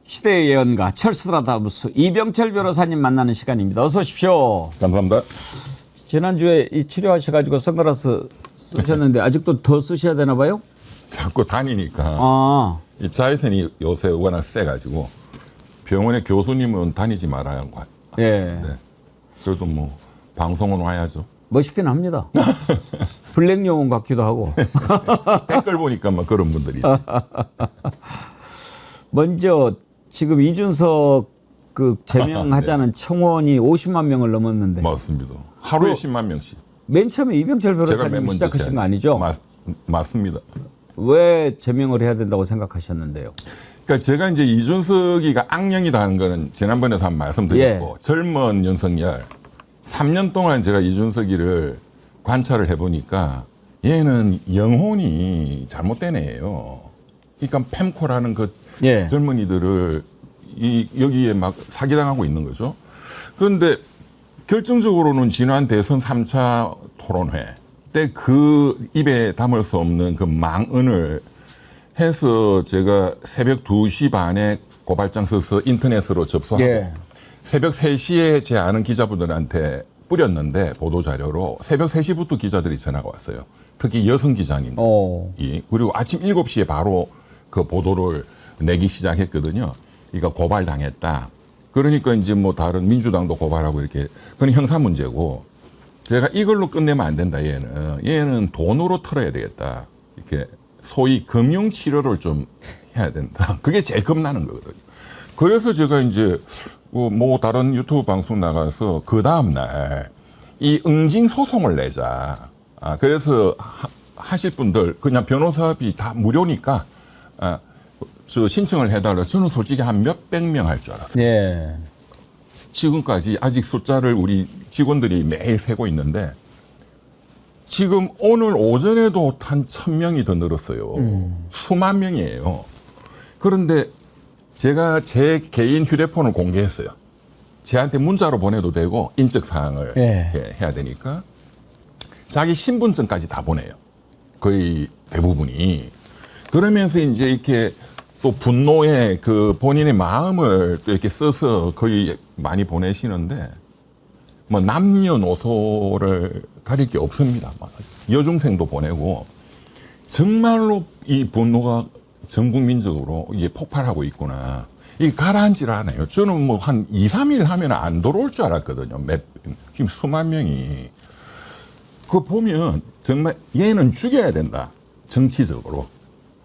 시대의 예언가 철수드라다무스 이병철 변호사님 만나는 시간입니다. 어서 오십시오. 감사합니다. 지난주에 이 치료하셔가지고 선글라스 쓰셨는데 아직도 더 쓰셔야 되나 봐요? 자꾸 다니니까 아, 이 자외선이 요새 워낙 세가지고 병원에 교수님은 다니지 말아야 하고. 예. 네. 그래도 뭐 방송은 와야죠. 멋있긴 합니다. 블랙 영혼 같기도 하고. 댓글 보니까 막 그런 분들이. 먼저 지금 이준석 그 제명하자는 청원이 50만 명을 넘었는데 맞습니다. 하루에 그 10만 명씩. 맨 처음에 이병철 제가 맨 변호사님 먼저 시작하신 거 아니죠? 맞습니다. 왜 제명을 해야 된다고 생각하셨는데요? 그러니까 제가 이제 이준석이가 악령이다 하는 거는 지난번에도 한 말씀드렸고 젊은 윤석열 3년 동안 제가 이준석이를 관찰을 해보니까 얘는 영혼이 잘못된 애예요. 그러니까 펜코라는 그 젊은이들을 여기에 막 사기당하고 있는 거죠. 그런데 결정적으로는 지난 대선 3차 토론회 때 그 입에 담을 수 없는 그 망언을 해서 제가 새벽 2시 반에 고발장 써서 인터넷으로 접수하고 새벽 3시에 제 아는 기자분들한테 뿌렸는데 보도자료로 새벽 3시부터 기자들이 전화가 왔어요. 특히 여성 기자님이. 그리고 아침 7시에 바로 그 보도를 내기 시작했거든요. 그러니까 고발당했다. 그러니까 이제 뭐 다른 민주당도 고발하고 이렇게. 그건 형사 문제고 제가 이걸로 끝내면 안 된다. 얘는 돈으로 털어야 되겠다. 이렇게 소위 금융 치료를 좀 해야 된다. 그게 제일 겁나는 거거든요. 그래서 제가 이제 뭐 다른 유튜브 방송 나가서 그 다음날 이 응징 소송을 내자. 그래서 하실 분들 그냥 변호사비 다 무료니까 저 신청을 해달라. 저는 솔직히 한 몇백 명 할 줄 알았어요. 지금까지 아직 숫자를 우리 직원들이 매일 세고 있는데 지금 오늘 오전에도 한 1000명이 더 늘었어요. 수만 명이에요. 그런데 제가 제 개인 휴대폰을 공개했어요. 쟤한테 문자로 보내도 되고 인적사항을 해야 되니까 자기 신분증까지 다 보내요. 거의 대부분이. 그러면서 이제 이렇게 또 분노에 그 본인의 마음을 또 이렇게 써서 거의 많이 보내시는데 뭐 남녀노소를 가릴 게 없습니다. 여중생도 보내고 정말로 이 분노가 전 국민적으로 이게 폭발하고 있구나. 이게 가라앉질 않아요. 저는 뭐 한 2, 3일 하면 안 들어올 줄 알았거든요. 지금 수만 명이. 그거 보면 정말 얘는 죽여야 된다. 정치적으로.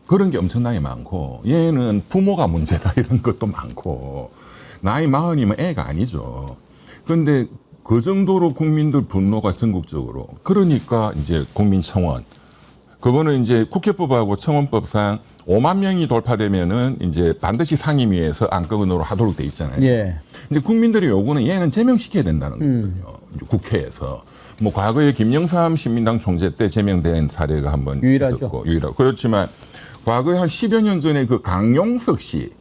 그런 게 엄청나게 많고 얘는 부모가 문제다 이런 것도 많고 나이 40이면 애가 아니죠. 그런데 그 정도로 국민들 분노가 전국적으로 그러니까 이제 국민청원 그거는 이제 국회법하고 청원법상 5만 명이 돌파되면은 이제 반드시 상임위에서 안건으로 하도록 돼 있잖아요. 근데 국민들의 요구는 얘는 제명시켜야 된다는 거거든요. 이제 국회에서. 뭐 과거에 김영삼 신민당 총재 때 제명된 사례가 한번 있었고 유일하고 그렇지만 과거에 한 10여 년 전에 그 강용석 씨.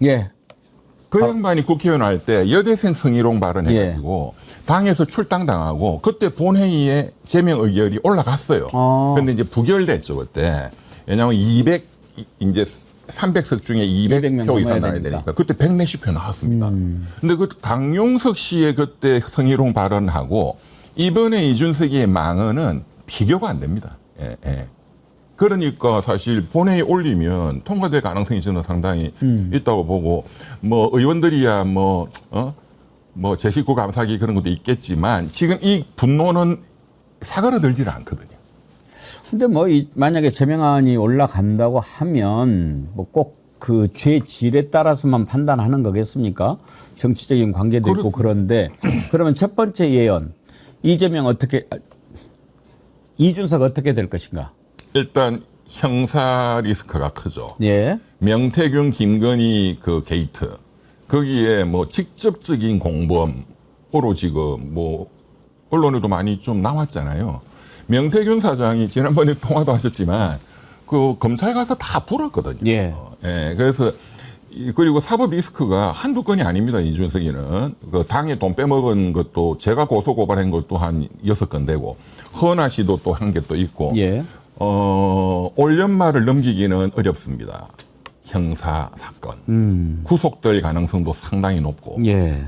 그 양반이 국회의원 할 때 여대생 성희롱 발언해가지고 당에서 출당당하고 그때 본회의에 제명 의결이 올라갔어요. 그런데 이제 부결됐죠, 그때. 왜냐하면 이제 300석 중에 200표 이상 나와야 되니까. 그때 100몇십 표 나왔습니다. 근데 그 강용석 씨의 그때 성희롱 발언하고 이번에 이준석이의 망언은 비교가 안 됩니다. 그러니까 사실 본회의에 올리면 통과될 가능성이 저는 상당히 있다고 보고 뭐 의원들이야 뭐 제 식구 감사기 그런 것도 있겠지만 지금 이 분노는 사그라들지를 않거든요. 근데 뭐 만약에 제명안이 올라간다고 하면 뭐 꼭 그 죄 질에 따라서만 판단하는 거겠습니까? 정치적인 관계도 있고 그런데 그러면 첫 번째 예언 이준석 어떻게 될 것인가? 일단 형사 리스크가 크죠. 예. 명태균, 김건희 그 게이트 거기에 뭐 직접적인 공범으로 지금 뭐 언론에도 많이 좀 나왔잖아요. 명태균 사장이 지난번에 통화도 하셨지만 그 검찰 가서 다 불었거든요. 예. 예. 그래서 그리고 사법 리스크가 한두 건이 아닙니다. 이준석이는 그 당에 돈 빼먹은 것도 제가 고소 고발한 것도 한 6건 되고 허은하 씨도 또 한 개 또 있고. 예. 올 연말을 넘기기는 어렵습니다. 형사 사건. 구속될 가능성도 상당히 높고. 예.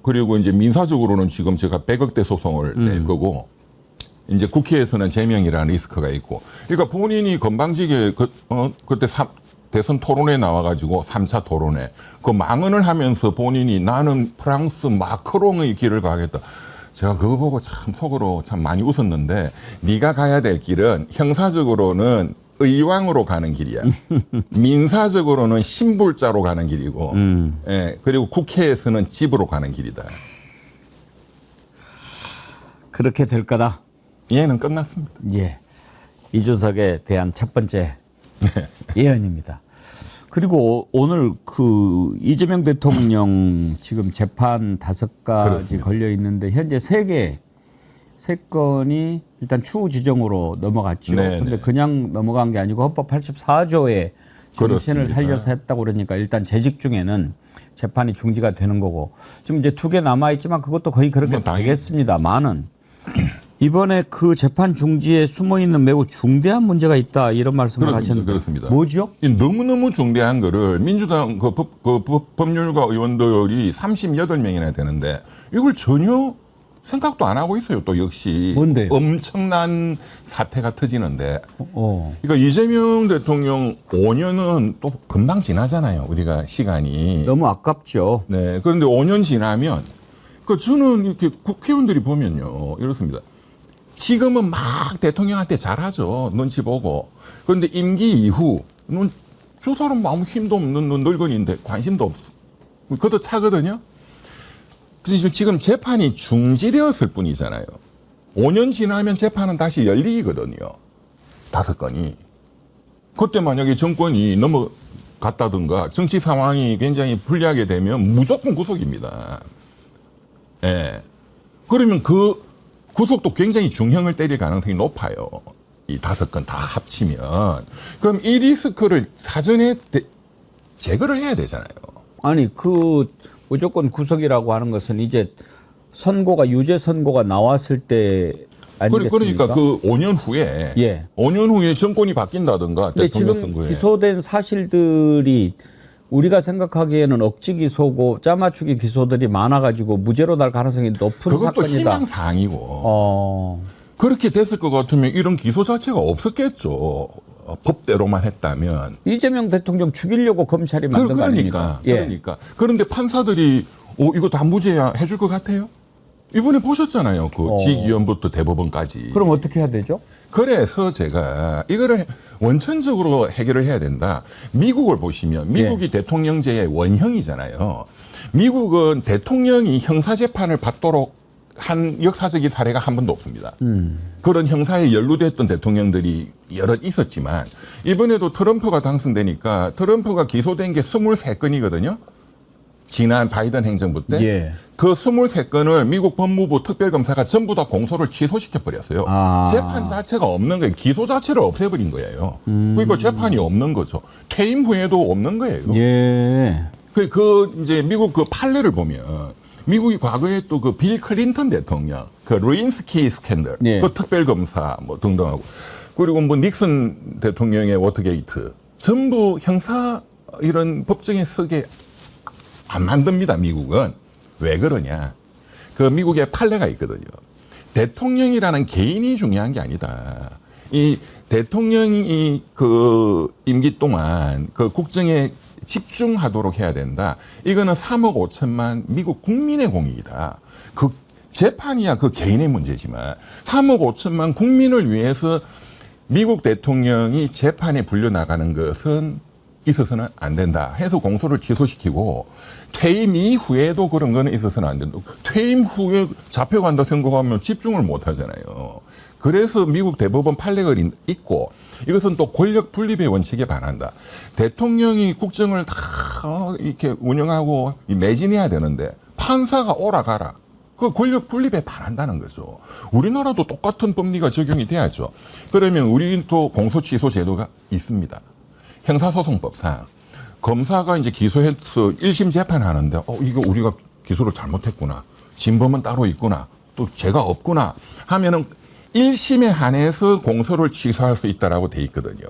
그리고 이제 민사적으로는 지금 제가 100억대 소송을 낼 거고, 이제 국회에서는 제명이라는 리스크가 있고. 그러니까 본인이 건방지게 그때 대선 토론회 나와가지고 3차 토론회 그 망언을 하면서 본인이 나는 프랑스 마크롱의 길을 가겠다. 제가 그거 보고 참 속으로 참 많이 웃었는데, 네가 가야 될 길은 형사적으로는 의왕으로 가는 길이야. 민사적으로는 신불자로 가는 길이고, 예, 그리고 국회에서는 집으로 가는 길이다. 그렇게 될 거다. 얘는 끝났습니다. 예. 이준석에 대한 첫 번째 예언입니다. 그리고 오늘 그 이재명 대통령 지금 재판 5가지 그렇습니다. 걸려 있는데 현재 3개 건이 일단 추후 지정으로 넘어갔죠. 네, 그런데 네. 그냥 넘어간 게 아니고 헌법 84조에 정신을 그렇습니다. 살려서 했다고 그러니까 일단 재직 중에는 재판이 중지가 되는 거고, 지금 이제 2개 남아 있지만 그것도 거의 그렇게 뭐 당연히. 되겠습니다만은 이번에 그 재판 중지에 숨어 있는 매우 중대한 문제가 있다 이런 말씀을 그렇습니다. 하셨는데 그렇습니다. 뭐죠? 이 너무너무 중대한 거를 민주당 법률가 의원들이 38명이나 되는데 이걸 전혀 생각도 안 하고 있어요. 또 역시 뭔데요? 엄청난 사태가 터지는데, 어. 그러니까 이재명 대통령 5년은 또 금방 지나잖아요. 우리가 시간이. 너무 아깝죠. 네. 그런데 5년 지나면, 그 저는 이렇게 국회의원들이 보면요, 이렇습니다. 지금은 막 대통령한테 잘하죠. 눈치 보고. 그런데 임기 이후, 저 사람 아무 힘도 없는 늙은이인데 관심도 없어. 그것도 차거든요. 그래서 지금 재판이 중지되었을 뿐이잖아요. 5년 지나면 재판은 다시 열리거든요. 5건이. 그때 만약에 정권이 넘어갔다든가 정치 상황이 굉장히 불리하게 되면 무조건 구속입니다. 예. 그러면 그 구속도 굉장히 중형을 때릴 가능성이 높아요. 이 5건 다 합치면. 그럼 이 리스크를 사전에 제거를 해야 되잖아요. 아니 그 무조건 구속이라고 하는 것은 이제 선고가 유죄 선고가 나왔을 때 아니겠습니까? 그러니까 그 5년 후에, 예. 5년 후에 정권이 바뀐다든가 근데 대통령 지금 선거에. 기소된 사실들이 우리가 생각하기에는 억지 기소고 짜맞추기 기소들이 많아가지고 무죄로 날 가능성이 높은 그것도 사건이다. 희망사항이고. 그렇게 됐을 것 같으면 이런 기소 자체가 없었겠죠. 법대로만 했다면. 이재명 대통령 죽이려고 검찰이 만든 거 아닙니까? 그러니까. 그런데 판사들이 이거 다 무죄야 해줄 것 같아요? 이번에 보셨잖아요. 그 지기현부터 대법원까지. 그럼 어떻게 해야 되죠? 그래서 제가 이거를 원천적으로 해결을 해야 된다. 미국을 보시면 미국이 대통령제의 원형이잖아요. 미국은 대통령이 형사재판을 받도록 한 역사적인 사례가 한 번도 없습니다. 그런 형사에 연루됐던 대통령들이 여럿 있었지만 이번에도 트럼프가 당선되니까 트럼프가 기소된 게 23건이거든요. 지난 바이든 행정부 때. 예. 그 23건을 미국 법무부 특별검사가 전부 다 공소를 취소시켜 버렸어요. 아. 재판 자체가 없는 거예요. 기소 자체를 없애버린 거예요. 그러니까 재판이 없는 거죠. 퇴임 후에도 없는 거예요. 예. 이제 미국 그 판례를 보면 미국이 과거에 또 그 빌 클린턴 대통령, 그 루인스키 스캔들, 예. 그 특별검사 뭐 등등하고, 그리고 뭐 닉슨 대통령의 워터게이트, 전부 형사 이런 법정에 서게 안 만듭니다, 미국은. 왜 그러냐. 그 미국의 판례가 있거든요. 대통령이라는 개인이 중요한 게 아니다. 이 대통령이 그 임기 동안 그 국정에 집중하도록 해야 된다. 이거는 3억 5천만 미국 국민의 공익이다. 그 재판이야 그 개인의 문제지만 3억 5천만 국민을 위해서 미국 대통령이 재판에 불려나가는 것은 있어서는 안 된다 해서 공소를 취소시키고, 퇴임 이후에도 그런 거는 있어서는 안 된다. 퇴임 후에 잡혀간다 생각하면 집중을 못 하잖아요. 그래서 미국 대법원 판례가 있고, 이것은 또 권력 분립의 원칙에 반한다. 대통령이 국정을 다 이렇게 운영하고 매진해야 되는데 판사가 오라가라. 그 권력 분립에 반한다는 거죠. 우리나라도 똑같은 법리가 적용이 돼야죠. 그러면 우리도 공소취소 제도가 있습니다. 형사소송법상 검사가 이제 기소해서 1심 재판하는데 이거 우리가 기소를 잘못했구나. 진범은 따로 있구나. 또 죄가 없구나 하면은 1심에 한해서 공소를 취소할 수 있다라고 돼 있거든요.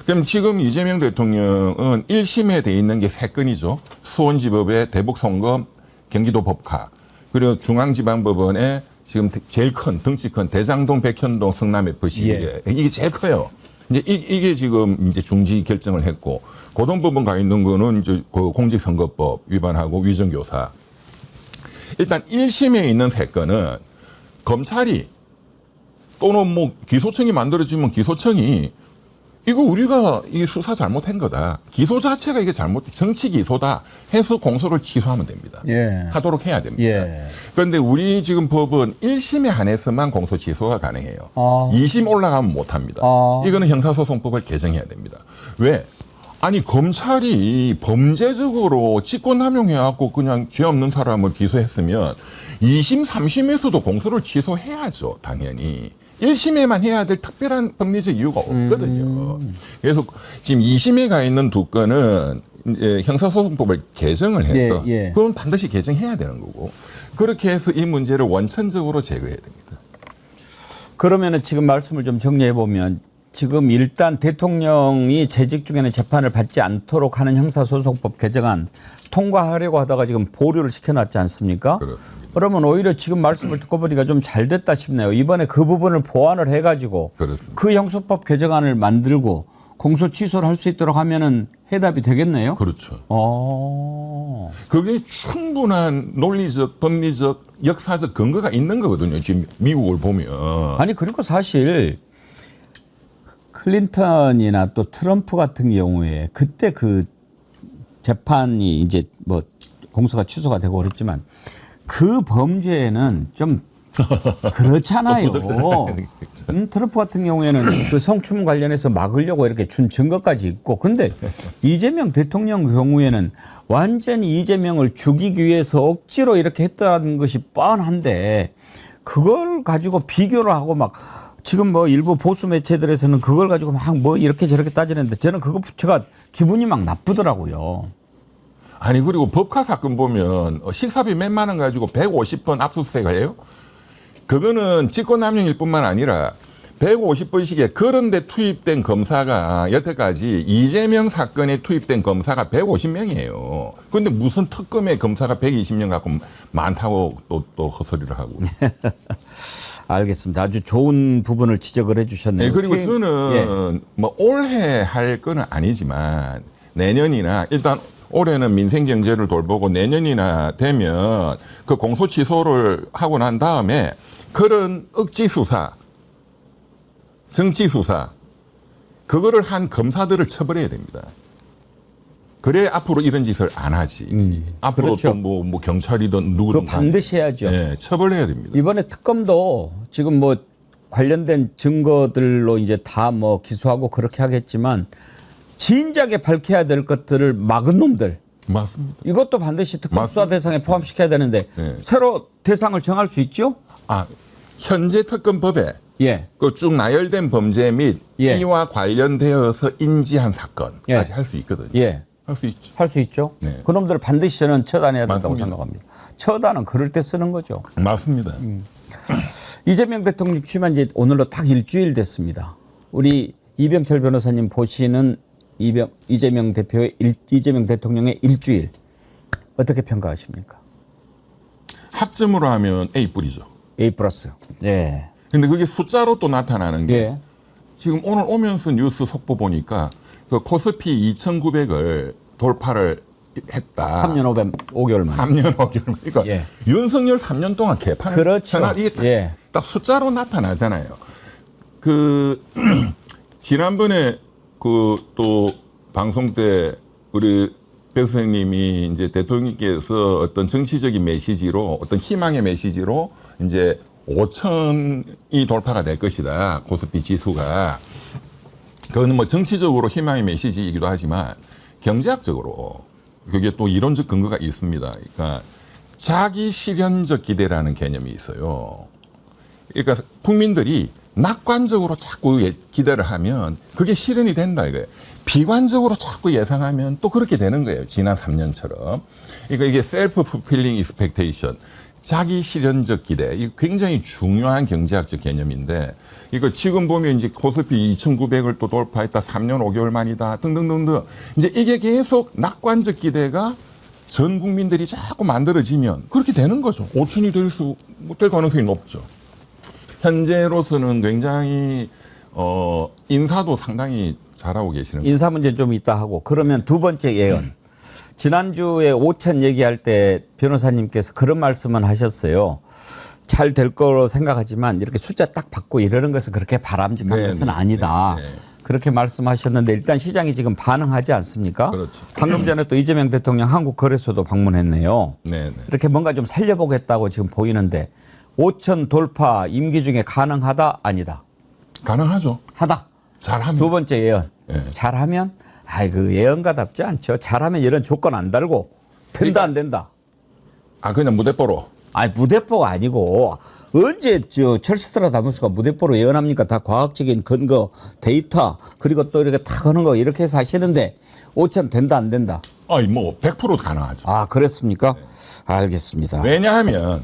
그럼 지금 이재명 대통령은 1심에 돼 있는 게 3건이죠. 수원지법의 대북송금, 경기도 법카, 그리고 중앙지방법원의 지금 제일 큰 덩치 큰 대장동, 백현동, 성남 FC 이게 제일 커요. 이제 이게 지금 이제 중지 결정을 했고 고등법원 가 있는 거는 이제 그 공직선거법 위반하고 위정교사. 일단 1심에 있는 3건은 검찰이 또는 뭐 기소청이 만들어지면 기소청이 이거 우리가 이 수사 잘못한 거다. 기소 자체가 이게 정치 기소다 해서 공소를 취소하면 됩니다. 하도록 해야 됩니다. 그런데 우리 지금 법은 1심에 한해서만 공소 취소가 가능해요. 2심 올라가면 못 합니다. 이거는 형사소송법을 개정해야 됩니다. 왜? 아니 검찰이 범죄적으로 직권남용해갖고 그냥 죄 없는 사람을 기소했으면 2심, 3심에서도 공소를 취소해야죠. 당연히. 1심에만 해야 될 특별한 법리적 이유가 없거든요. 그래서 지금 2심에 가 있는 2건은 이제 형사소송법을 개정을 해서 그건 반드시 개정해야 되는 거고 그렇게 해서 이 문제를 원천적으로 제거해야 됩니다. 그러면은 지금 말씀을 좀 정리해 보면 지금 일단 대통령이 재직 중에는 재판을 받지 않도록 하는 형사소송법 개정안 통과하려고 하다가 지금 보류를 시켜놨지 않습니까? 그렇습니다. 그러면 오히려 지금 말씀을 듣고 보니까 좀 잘 됐다 싶네요. 이번에 그 부분을 보완을 해가지고 그렇습니다. 그 형소법 개정안을 만들고 공소 취소를 할 수 있도록 하면은 해답이 되겠네요. 그렇죠. 그게 충분한 논리적, 법리적, 역사적 근거가 있는 거거든요. 지금 미국을 보면. 아니 그리고 사실 클린턴이나 또 트럼프 같은 경우에 그때 그 재판이 이제 뭐 공소가 취소가 되고 그랬지만 그 범죄는 좀 그렇잖아요. 트럼프 같은 경우에는 그 성추문 관련해서 막으려고 이렇게 준 증거까지 있고 근데 이재명 대통령 경우에는 완전히 이재명을 죽이기 위해서 억지로 이렇게 했다는 것이 뻔한데 그걸 가지고 비교를 하고 막 지금 뭐 일부 보수 매체들에서는 그걸 가지고 막 뭐 이렇게 저렇게 따지는데 저는 그거 제가 기분이 막 나쁘더라고요. 아니 그리고 법카 사건 보면 식사비 몇만 원 가지고 150번 압수수색을 해요. 그거는 직권남용일 뿐만 아니라 150번씩에 그런 데 투입된 검사가 여태까지 이재명 사건에 투입된 검사가 150명이에요. 그런데 무슨 특검의 검사가 120명 갖고 많다고 또 헛소리를 하고. 알겠습니다. 아주 좋은 부분을 지적을 해 주셨네요. 네, 그리고 저는 뭐 올해 할 거는 아니지만 내년이나 일단 올해는 민생 경제를 돌보고 내년이나 되면 그 공소 취소를 하고 난 다음에 그런 억지 수사, 정치 수사 그거를 한 검사들을 처벌해야 됩니다. 그래 앞으로 이런 짓을 안 하지. 앞으로 그렇죠. 또 뭐 경찰이든 누구든 그거 반드시 해야죠. 네, 처벌해야 됩니다. 이번에 특검도 지금 뭐 관련된 증거들로 이제 다 뭐 기소하고 그렇게 하겠지만 진작에 밝혀야 될 것들을 막은 놈들. 맞습니다. 이것도 반드시 특검 수사 대상에 포함시켜야 되는데 새로 대상을 정할 수 있죠? 현재 특검법에 그 쭉 나열된 범죄 및 이와 관련되어서 인지한 사건까지 할 수 있거든요. 할 수 있죠. 할 수 있죠. 네. 그놈들을 반드시 저는 처단해야 된다고 맞습니다. 생각합니다. 처단은 그럴 때 쓰는 거죠. 맞습니다. 이재명 대통령 취임한 지 오늘로 딱 일주일 됐습니다. 우리 이병철 변호사님 보시는 이재명 대통령의 일주일 어떻게 평가하십니까? 학점으로 하면 A 뿌리죠. A 플러스. 예. 근데 그게 숫자로 또 나타나는 게 지금 오늘 오면서 뉴스 속보 보니까 그 코스피 2,900을 돌파를 했다. 3년 5개월 만에. 3년 5개월. 그러니까 윤석열 3년 동안 개판을. 그렇죠. 이게 딱 숫자로 나타나잖아요. 지난번에 또 방송 때 우리 배 선생님이 이제 대통령께서 어떤 정치적인 메시지로 어떤 희망의 메시지로 이제 5천이 돌파가 될 것이다. 코스피 지수가. 그거는 뭐 정치적으로 희망의 메시지이기도 하지만 경제학적으로 그게 또 이론적 근거가 있습니다. 그러니까 자기 실현적 기대라는 개념이 있어요. 그러니까 국민들이 낙관적으로 자꾸 기대를 하면 그게 실현이 된다 이거예요. 비관적으로 자꾸 예상하면 또 그렇게 되는 거예요. 지난 3년처럼. 그러니까 이게 셀프 풀필링 익스펙테이션. 자기 실현적 기대, 이 굉장히 중요한 경제학적 개념인데 이거 지금 보면 이제 코스피 2,900을 또 돌파했다, 3년 5개월 만이다, 등등등등. 이제 이게 계속 낙관적 기대가 전 국민들이 자꾸 만들어지면 그렇게 되는 거죠. 5천이 될 가능성이 높죠. 현재로서는 굉장히 인사도 상당히 잘하고 계시는 거예요. 인사 문제 좀 있다 하고 그러면 두 번째 예언. 지난주에 5천 얘기할 때 변호사님께서 그런 말씀은 하셨어요. 잘 될 거로 생각하지만 이렇게 숫자 딱 받고 이러는 것은 그렇게 바람직한 것은 아니다. 그렇게 말씀하셨는데 일단 시장이 지금 반응하지 않습니까? 그렇죠. 방금 전에 또 이재명 대통령 한국거래소도 방문했네요. 네네. 이렇게 뭔가 좀 살려보겠다고 지금 보이는데 5천 돌파 임기 중에 가능하다 아니다. 가능하죠. 하다. 잘하면. 두 번째 예언. 네. 잘하면 그 예언가답지 않죠. 잘하면 이런 조건 안 달고 된다 안 된다. 그냥 무대뽀로. 무대뽀가 아니고 언제 첼스트라다무스가 무대뽀로 예언합니까? 다 과학적인 근거, 데이터 그리고 또 이렇게 탁 하는 거 이렇게 해서 하시는데 5천 된다 안 된다. 뭐 100% 가능하죠. 그랬습니까? 네. 알겠습니다. 왜냐하면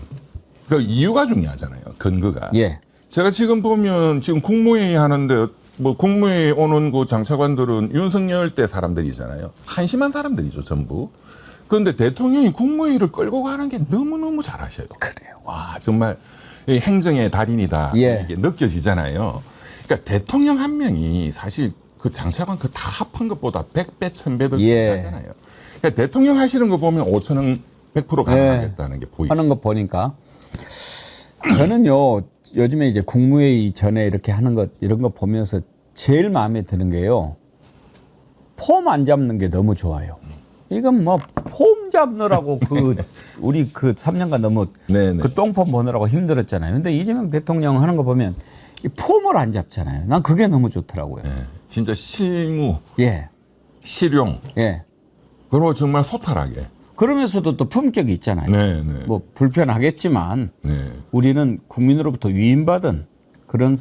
그 이유가 중요하잖아요. 근거가. 예. 제가 지금 보면 지금 국무회의 하는데 뭐 국무회의 오는 그 장차관들은 윤석열 때 사람들이잖아요. 한심한 사람들이죠, 전부. 그런데 대통령이 국무회의를 끌고 가는 게 너무너무 잘하셔요. 그래요. 와, 정말 이 행정의 달인이다. 예. 이게 느껴지잖아요. 그러니까 대통령 한 명이 사실 그 장차관 그 다 합한 것보다 100배, 1000배 더 중요하잖아요. 그러니까 대통령 하시는 거 보면 5천은 100% 가능하겠다는 게 보이죠. 하는 거 보니까 저는요 요즘에 이제 국무회의 전에 이렇게 하는 것 이런 거 보면서 제일 마음에 드는 게요 폼 안 잡는 게 너무 좋아요. 이건 뭐 폼 잡느라고 우리 3년간 너무 네네. 그 똥폼 보느라고 힘들었잖아요. 근데 이재명 대통령 하는 거 보면 이 폼을 안 잡잖아요. 난 그게 너무 좋더라고요. 네, 진짜 실무, 예, 실용, 예. 그리고 정말 소탈하게. 그러면서도 또 품격이 있잖아요. 네, 네. 뭐 불편하겠지만 네. 우리는 국민으로부터 위임받은 그런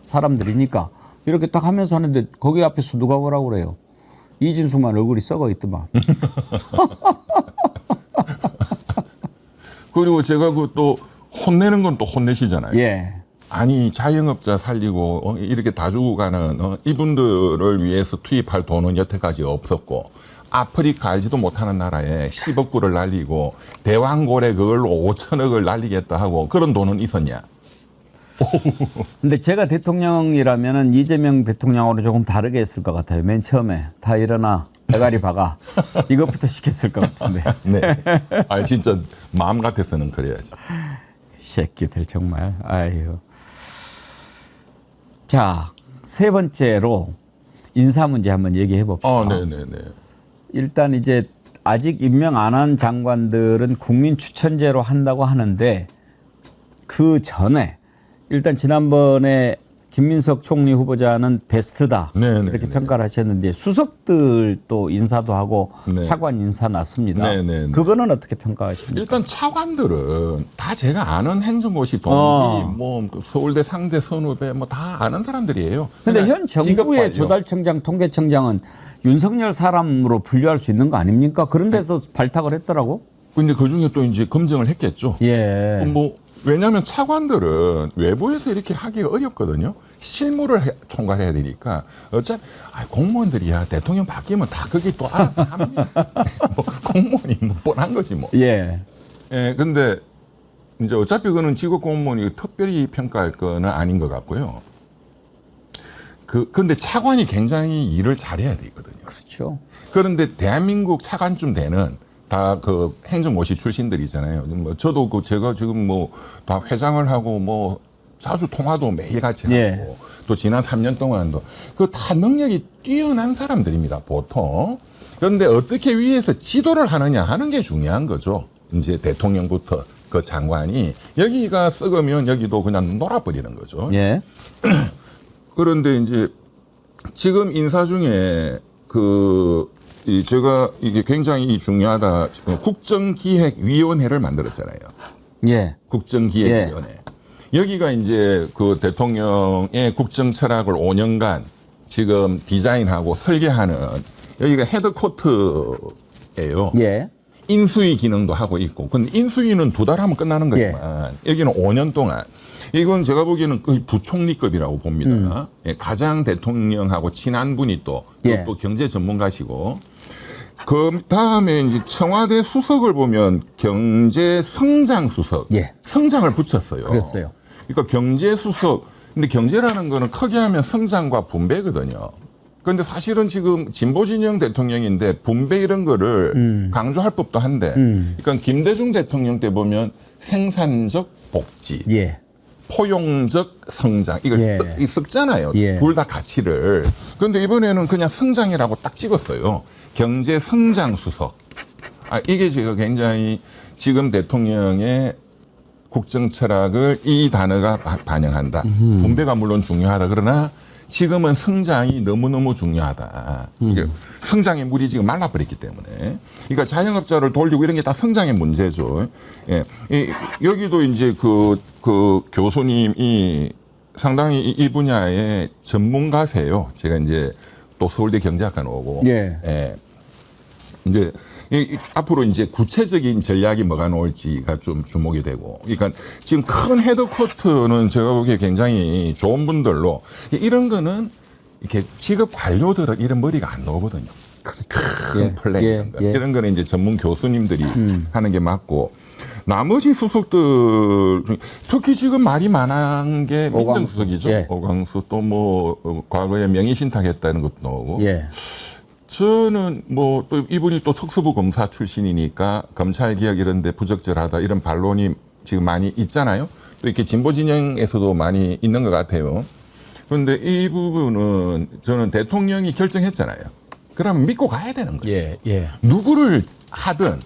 사람들이니까 이렇게 딱 하면서 하는데 거기 앞에서 누가 뭐라고 그래요? 이진숙만 얼굴이 썩어 있더만. 그리고 제가 그 또 혼내는 건 또 혼내시잖아요. 예. 아니 자영업자 살리고 이렇게 다 주고 가는 이분들을 위해서 투입할 돈은 여태까지 없었고 아프리카 알지도 못하는 나라에 10억 불을 날리고 대왕고래 그걸로 5천억을 날리겠다 하고 그런 돈은 있었냐? 근데 제가 대통령이라면은 이재명 대통령하고는 조금 다르게 했을 것 같아요. 맨 처음에 다 일어나 대가리 박아 이것부터 시켰을 것 같은데. 네. 진짜 마음 같아서는 그래야죠. 새끼들 정말. 아유. 자, 세 번째로 인사 문제 한번 얘기해 봅시다. 네네네. 일단 이제 아직 임명 안 한 장관들은 국민 추천제로 한다고 하는데 그 전에 일단 지난번에 김민석 총리 후보자는 베스트다 네네, 이렇게 네. 평가를 하셨는데 수석들 또 인사도 하고 네. 차관 인사 났습니다. 네네. 그거는 어떻게 평가하십니까? 일단 차관들은 다 제가 아는 행정고시 동기, 뭐 서울대 상대 선후배 뭐 다 아는 사람들이에요. 근데 그냥 현 정부의 직업관료. 조달청장, 통계청장은 윤석열 사람으로 분류할 수 있는 거 아닙니까? 그런 데서 발탁을 했더라고. 근데 그 중에 또 이제 검증을 했겠죠. 예. 뭐 왜냐하면 차관들은 외부에서 이렇게 하기가 어렵거든요. 실무를 총괄해야 되니까 어차피 공무원들이야 대통령 바뀌면 다 거기 또 알아서 합니다. 뭐 공무원이 뭐 뻔한 거지 뭐. 예. 예, 근데 이제 어차피 그거는 직업 공무원이 특별히 평가할 거는 아닌 것 같고요. 근데 차관이 굉장히 일을 잘해야 되거든요. 그렇죠. 그런데 대한민국 차관쯤 되는 다 그 행정고시 출신들이잖아요. 뭐 저도 제가 지금 뭐 다 회장을 하고 뭐 자주 통화도 매일 같이 하고 예. 또 지난 3년 동안도 그 다 능력이 뛰어난 사람들입니다, 보통. 그런데 어떻게 위에서 지도를 하느냐 하는 게 중요한 거죠. 이제 대통령부터 그 장관이 여기가 썩으면 여기도 그냥 놀아버리는 거죠. 예. 그런데 이제 지금 인사 중에 제가 이게 굉장히 중요하다. 국정기획위원회를 만들었잖아요. 예. 국정기획위원회. 여기가 이제 그 대통령의 국정 철학을 5년간 지금 디자인하고 설계하는 여기가 헤드코트예요. 예. 인수위 기능도 하고 있고, 근데 인수위는 2달 하면 끝나는 거지만 여기는 5년 동안. 이건 제가 보기에는 거의 부총리급이라고 봅니다. 예, 가장 대통령하고 친한 분이 또 경제 전문가시고, 그 다음에 이제 청와대 수석을 보면 경제 성장 수석, 성장을 붙였어요. 그랬어요. 그러니까 경제 수석, 근데 경제라는 거는 크게 하면 성장과 분배거든요. 그런데 사실은 지금 진보 진영 대통령인데 분배 이런 거를 강조할 법도 한데, 그러니까 김대중 대통령 때 보면 생산적 복지, 포용적 성장 이걸 섞잖아요. 둘 다 가치를. 그런데 이번에는 그냥 성장이라고 딱 찍었어요. 경제 성장 수석. 이게 제가 굉장히 지금 대통령의 국정 철학을 이 단어가 반영한다. 분배가 물론 중요하다. 그러나 지금은 성장이 너무너무 중요하다. 이게 성장의 물이 지금 말라버렸기 때문에. 그러니까 자영업자를 돌리고 이런 게 다 성장의 문제죠. 예. 여기도 이제 그 교수님이 상당히 이 분야의 전문가세요. 제가 이제 또 서울대 경제학과 나오고. 예. 이제 앞으로 이제 구체적인 전략이 뭐가 나올지가 좀 주목이 되고. 그러니까 지금 큰 헤드쿼터는 제가 보기에 굉장히 좋은 분들로, 이런 거는 이렇게 직업 관료들은 이런 머리가 안 나오거든요. 큰 플랜 이런 거. 이런 거는 이제 전문 교수님들이 하는 게 맞고, 나머지 수석들 특히 지금 말이 많은 게 민정수석이죠. 오광수 또 뭐 과거에 명의신탁했다는 것도 나오고. 저는 뭐 또 이분이 또 특수부 검사 출신이니까 검찰 개혁 이런 데 부적절하다 이런 반론이 지금 많이 있잖아요. 또 이렇게 진보 진영에서도 많이 있는 것 같아요. 그런데 이 부분은 저는 대통령이 결정했잖아요. 그러면 믿고 가야 되는 거예요. 누구를 하든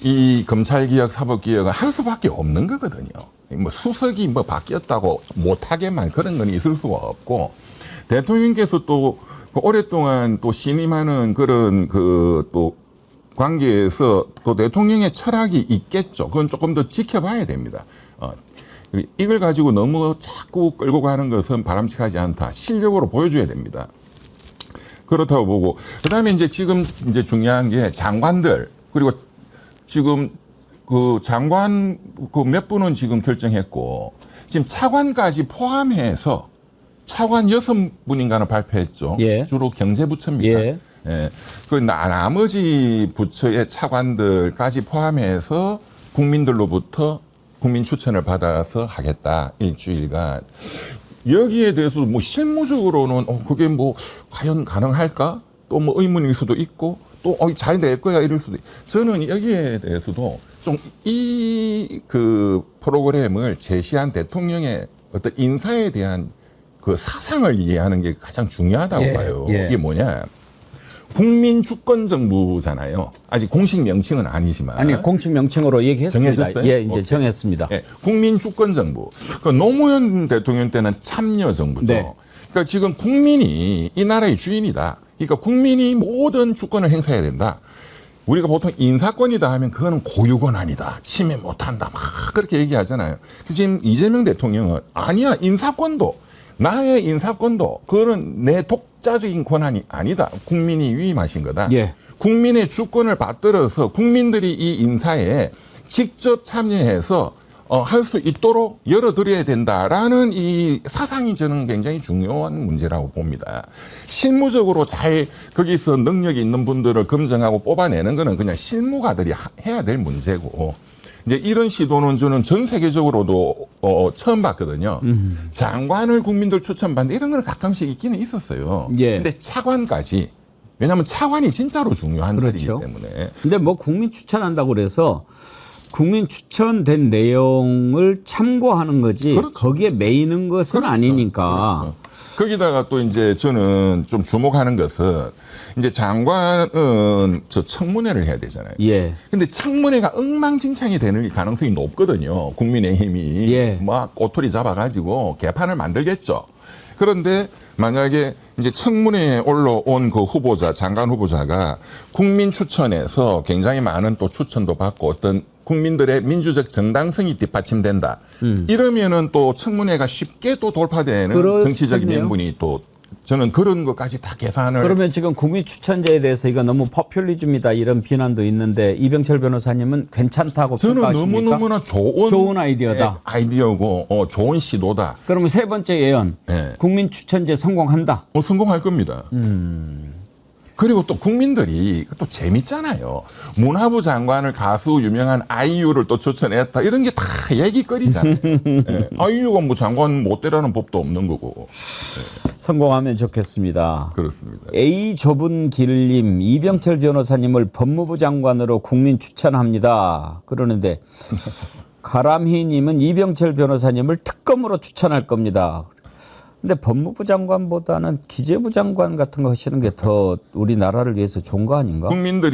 이 검찰 개혁, 사법 개혁은 할 수밖에 없는 거거든요. 뭐 수석이 뭐 바뀌었다고 못하게만 그런 건 있을 수가 없고, 대통령께서 또 오랫동안 또 신임하는 그런 또 관계에서 또 대통령의 철학이 있겠죠. 그건 조금 더 지켜봐야 됩니다. 이걸 가지고 너무 자꾸 끌고 가는 것은 바람직하지 않다. 실력으로 보여줘야 됩니다. 그렇다고 보고, 그다음에 이제 지금 이제 중요한 게 장관들, 그리고 지금 그 장관 그 몇 분은 지금 결정했고, 지금 차관까지 포함해서 차관 6분인가는 발표했죠. 주로 경제부처입니다. 그 나머지 부처의 차관들까지 포함해서 국민들로부터 국민 추천을 받아서 하겠다. 일주일간. 여기에 대해서 뭐 실무적으로는 그게 뭐 과연 가능할까? 또 뭐 의문일 수도 있고, 또 잘 될 거야 이럴 수도 있고. 저는 여기에 대해서도 좀 이 그 프로그램을 제시한 대통령의 어떤 인사에 대한 그 사상을 이해하는 게 가장 중요하다고 봐요. 이게 뭐냐? 국민주권정부잖아요. 아직 공식 명칭은 아니지만. 아니, 공식 명칭으로 얘기했습니다. 정해졌어요? 이제 정했습니다. 국민주권정부. 그 노무현 대통령 때는 참여정부죠. 그러니까 지금 국민이 이 나라의 주인이다. 그러니까 국민이 모든 주권을 행사해야 된다. 우리가 보통 인사권이다 하면 그거는 고유권 아니다. 침해 못한다. 막 그렇게 얘기하잖아요. 지금 이재명 대통령은 아니야. 인사권도. 나의 인사권도 그거는 내 독자적인 권한이 아니다. 국민이 위임하신 거다. 국민의 주권을 받들어서 국민들이 이 인사에 직접 참여해서 할 수 있도록 열어드려야 된다라는 이 사상이 저는 굉장히 중요한 문제라고 봅니다. 실무적으로 잘 거기서 능력이 있는 분들을 검증하고 뽑아내는 거는 그냥 실무가들이 해야 될 문제고, 이제 이런 시도는 저는 전 세계적으로도 처음 봤거든요. 장관을 국민들 추천받는 이런 건 가끔씩 있기는 있었어요. 근데 차관까지. 왜냐하면 차관이 진짜로 중요한 자리이기 때문에. 근데 뭐 국민 추천한다고 그래서 국민 추천된 내용을 참고하는 거지 거기에 매이는 것은 아니니까. 거기다가 또 이제 저는 좀 주목하는 것은 이제 장관은 저 청문회를 해야 되잖아요. 근데 청문회가 엉망진창이 되는 가능성이 높거든요. 국민의힘이 막 꼬투리 잡아가지고 개판을 만들겠죠. 그런데 만약에 이제 청문회에 올라온 그 후보자, 장관 후보자가 국민 추천에서 굉장히 많은 또 추천도 받고 어떤 국민들의 민주적 정당성이 뒷받침된다. 이러면은 또 청문회가 쉽게 또 돌파되는 정치적인 명분이 또 저는 그런 것까지 다 계산을. 그러면 지금 국민 추천제에 대해서 이거 너무 포퓰리즘이다 이런 비난도 있는데 이병철 변호사님은 괜찮다고 저는 평가하십니까? 너무너무나 좋은 아이디어다. 아이디어고 좋은 시도다. 그러면 세 번째 예언. 네. 국민 추천제 성공한다. 성공할 겁니다. 그리고 또 국민들이 또 재밌잖아요. 문화부 장관을 가수 유명한 아이유를 또 추천했다. 이런 게 다 얘기거리잖아요. 예. 아이유가 뭐 장관 못 되라는 법도 없는 거고. 성공하면 좋겠습니다. 그렇습니다. A 좁은 길님 이병철 변호사님을 법무부 장관으로 국민 추천합니다. 그러는데 가람희님은 이병철 변호사님을 특검으로 추천할 겁니다. 근데 법무부 장관보다는 기재부 장관 같은 거 하시는 게 더 우리나라를 위해서 좋은 거 아닌가?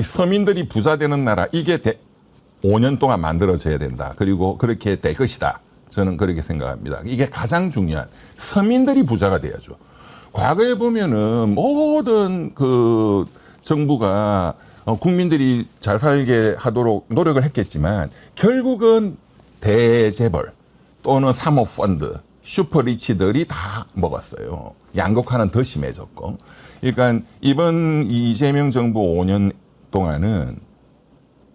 서민들이 부자 되는 나라, 이게 5년 동안 만들어져야 된다. 그리고 그렇게 될 것이다. 저는 그렇게 생각합니다. 이게 가장 중요한, 서민들이 부자가 돼야죠. 과거에 보면은 모든 그 정부가 국민들이 잘 살게 하도록 노력을 했겠지만 결국은 대재벌 또는 사모펀드, 슈퍼리치들이 다 먹었어요. 양극화는 더 심해졌고. 그러니까 이번 이재명 정부 5년 동안은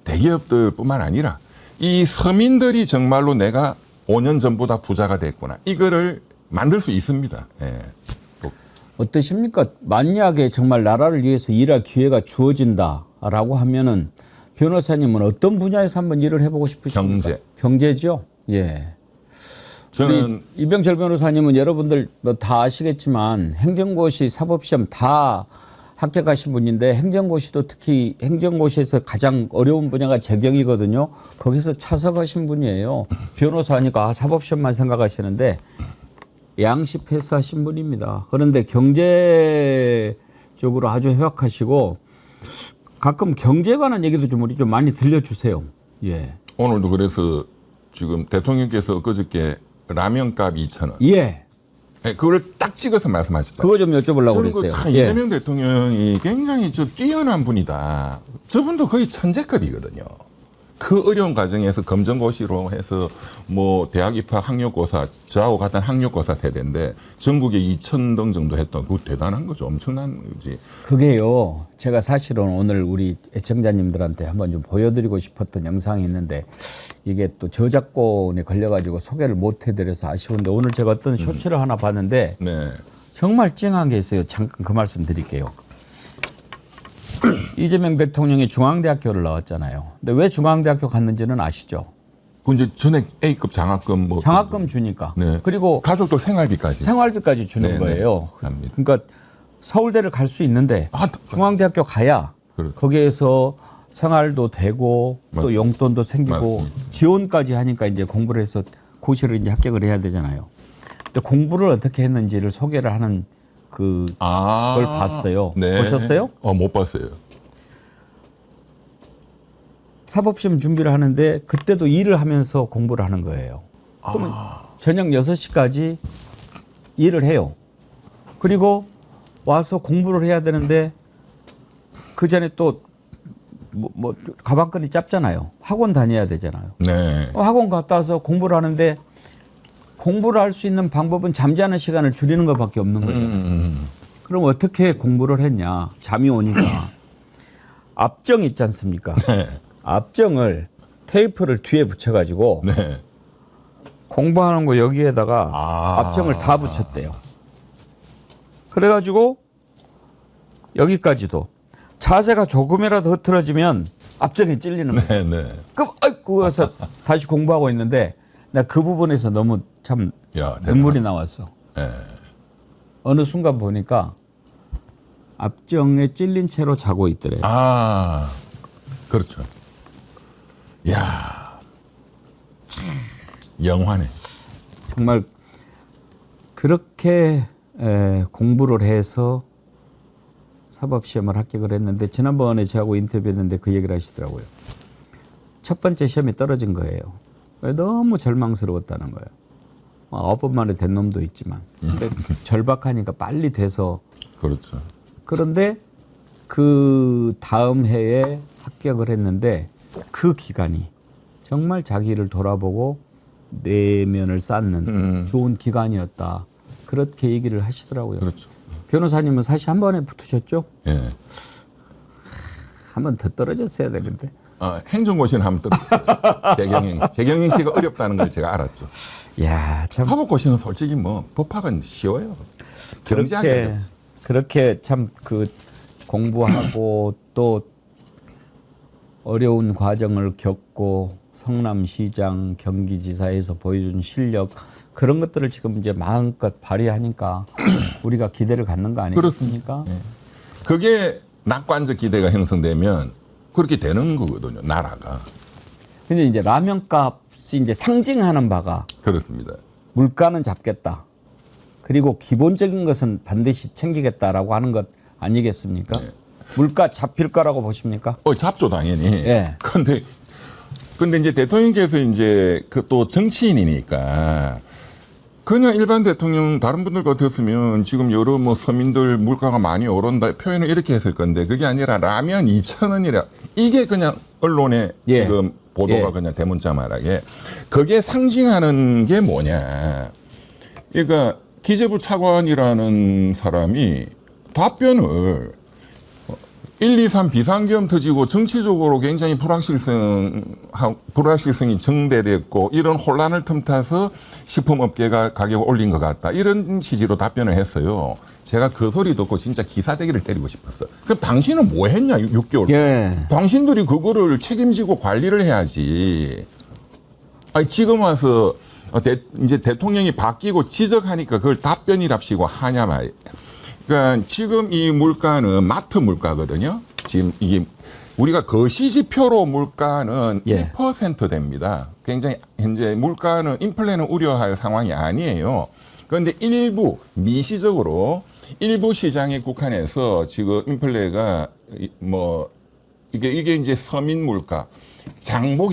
대기업들뿐만 아니라 이 서민들이 정말로 내가 5년 전보다 부자가 됐구나. 이거를 만들 수 있습니다. 예. 어떠십니까? 만약에 정말 나라를 위해서 일할 기회가 주어진다라고 하면은 변호사님은 어떤 분야에서 한번 일을 해보고 싶으십니까? 경제. 경제죠. 예. 저는 이병철 변호사님은 여러분들 뭐 다 아시겠지만 행정고시, 사법시험 다 합격하신 분인데 행정고시도 특히 행정고시에서 가장 어려운 분야가 재경이거든요. 거기서 차석하신 분이에요. 변호사니까 사법시험만 생각하시는데 양시 패스하신 분입니다. 그런데 경제 쪽으로 아주 해박하시고 가끔 경제에 관한 얘기도 좀 우리 좀 많이 들려주세요. 예. 오늘도 그래서 지금 대통령께서 그저께 라면값 2,000원. 예. 네, 그걸 딱 찍어서 말씀하셨잖아요. 그거 좀 여쭤보려고 그랬어요. 예. 이재명 대통령이 굉장히 뛰어난 분이다. 저분도 거의 천재급이거든요. 그 어려운 과정에서 검정고시로 해서 뭐 대학 입학 학력고사, 저하고 같은 학력고사 세대인데 전국에 2,000등 정도 했던 그거 대단한 거죠. 엄청난 거지. 그게요. 제가 사실은 오늘 우리 애청자님들한테 한번 좀 보여드리고 싶었던 영상이 있는데 이게 또 저작권에 걸려가지고 소개를 못 해드려서 아쉬운데 오늘 제가 어떤 쇼츠를 하나 봤는데 네. 정말 찡한 게 있어요. 잠깐 그 말씀 드릴게요. 이재명 대통령이 중앙대학교를 나왔잖아요. 근데 왜 중앙대학교 갔는지는 아시죠? 그 이제 전액 A급 장학금 뭐 장학금 주니까. 네. 그리고 가족들 생활비까지. 생활비까지 주는 네, 거예요. 네. 압니다. 그러니까 서울대를 갈 수 있는데 중앙대학교 가야 그렇죠. 거기에서 생활도 되고 또 용돈도 생기고 맞습니다. 지원까지 하니까 이제 공부를 해서 고시를 이제 합격을 해야 되잖아요. 근데 공부를 어떻게 했는지를 소개를 하는 그걸 봤어요. 네. 보셨어요? 못 봤어요. 사법시험 준비를 하는데 그때도 일을 하면서 공부를 하는 거예요. 그러면 저녁 6시까지 일을 해요. 그리고 와서 공부를 해야 되는데 그 전에 또 뭐 가방끈이 짧잖아요. 학원 다녀야 되잖아요. 네. 학원 갔다 와서 공부를 하는데 공부를 할 수 있는 방법은 잠자는 시간을 줄이는 것밖에 없는 거죠. 그럼 어떻게 공부를 했냐. 잠이 오니까 압정 있지 않습니까? 네. 압정을 테이프를 뒤에 붙여가지고 네. 공부하는 거 여기에다가 압정을 다 붙였대요. 그래가지고 여기까지도 자세가 조금이라도 흐트러지면 압정에 찔리는 거예요. 네. 네. 그럼 그래서 다시 공부하고 있는데 나 그 부분에서 너무 참 눈물이 나왔어. 네. 어느 순간 보니까 압정에 찔린 채로 자고 있더래요. 그렇죠. 야, 영화네. 정말 그렇게 공부를 해서 사법시험을 합격을 했는데 지난번에 저하고 인터뷰했는데 그 얘기를 하시더라고요. 첫 번째 시험에 떨어진 거예요. 너무 절망스러웠다는 거예요. 9번 만에 된 놈도 있지만. 근데 절박하니까 빨리 돼서. 그렇죠. 그런데 그 다음 해에 합격을 했는데 그 기간이 정말 자기를 돌아보고 내면을 쌓는 좋은 기간이었다. 그렇게 얘기를 하시더라고요. 그렇죠. 변호사님은 사실 한 번에 붙으셨죠? 예. 한 번 더 떨어졌어야 되는데. 행정고시는 한번 떨어졌어요. 재경영 씨가 어렵다는 걸 제가 알았죠. 야, 참 사법고시는 솔직히 뭐 법학은 쉬워요. 경제학이 어렵지. 그렇게 참 그 공부하고 또 어려운 과정을 겪고 성남시장, 경기지사에서 보여준 실력 그런 것들을 지금 이제 마음껏 발휘하니까 우리가 기대를 갖는 거 아니겠습니까? 예. 그게 낙관적 기대가 형성되면 그렇게 되는 거거든요. 나라가. 근데 이제 라면값이 이제 상징하는 바가 그렇습니다. 물가는 잡겠다. 그리고 기본적인 것은 반드시 챙기겠다라고 하는 것 아니겠습니까? 네. 물가 잡힐 거라고 보십니까? 잡죠 당연히. 예. 근데 이제 대통령께서 이제 그 또 정치인이니까 그냥 일반 대통령 다른 분들 같았으면 지금 여러 뭐 서민들 물가가 많이 오른다 표현을 이렇게 했을 건데 그게 아니라 라면 2,000원이라 이게 그냥 언론에 예. 지금 보도가 예. 그냥 대문자말하게 그게 상징하는 게 뭐냐. 그러니까 기재부 차관이라는 사람이 답변을 1, 2, 3 비상계엄 터지고 정치적으로 굉장히 불확실성이 증대됐고 이런 혼란을 틈타서 식품업계가 가격을 올린 것 같다. 이런 취지로 답변을 했어요. 제가 그 소리 듣고 진짜 기사대기를 때리고 싶었어. 그럼 당신은 뭐 했냐, 6개월. 예. 당신들이 그거를 책임지고 관리를 해야지. 아니, 지금 와서 이제 대통령이 바뀌고 지적하니까 그걸 답변이랍시고 하냐 말이에요. 그러니까 지금 이 물가는 마트 물가거든요. 지금 이게 우리가 거시지표로 물가는 예. 1% 됩니다. 굉장히 현재 물가는 인플레는 우려할 상황이 아니에요. 그런데 일부 미시적으로 일부 시장에 국한해서 지금 인플레가 뭐 이게 이제 서민 물가 장복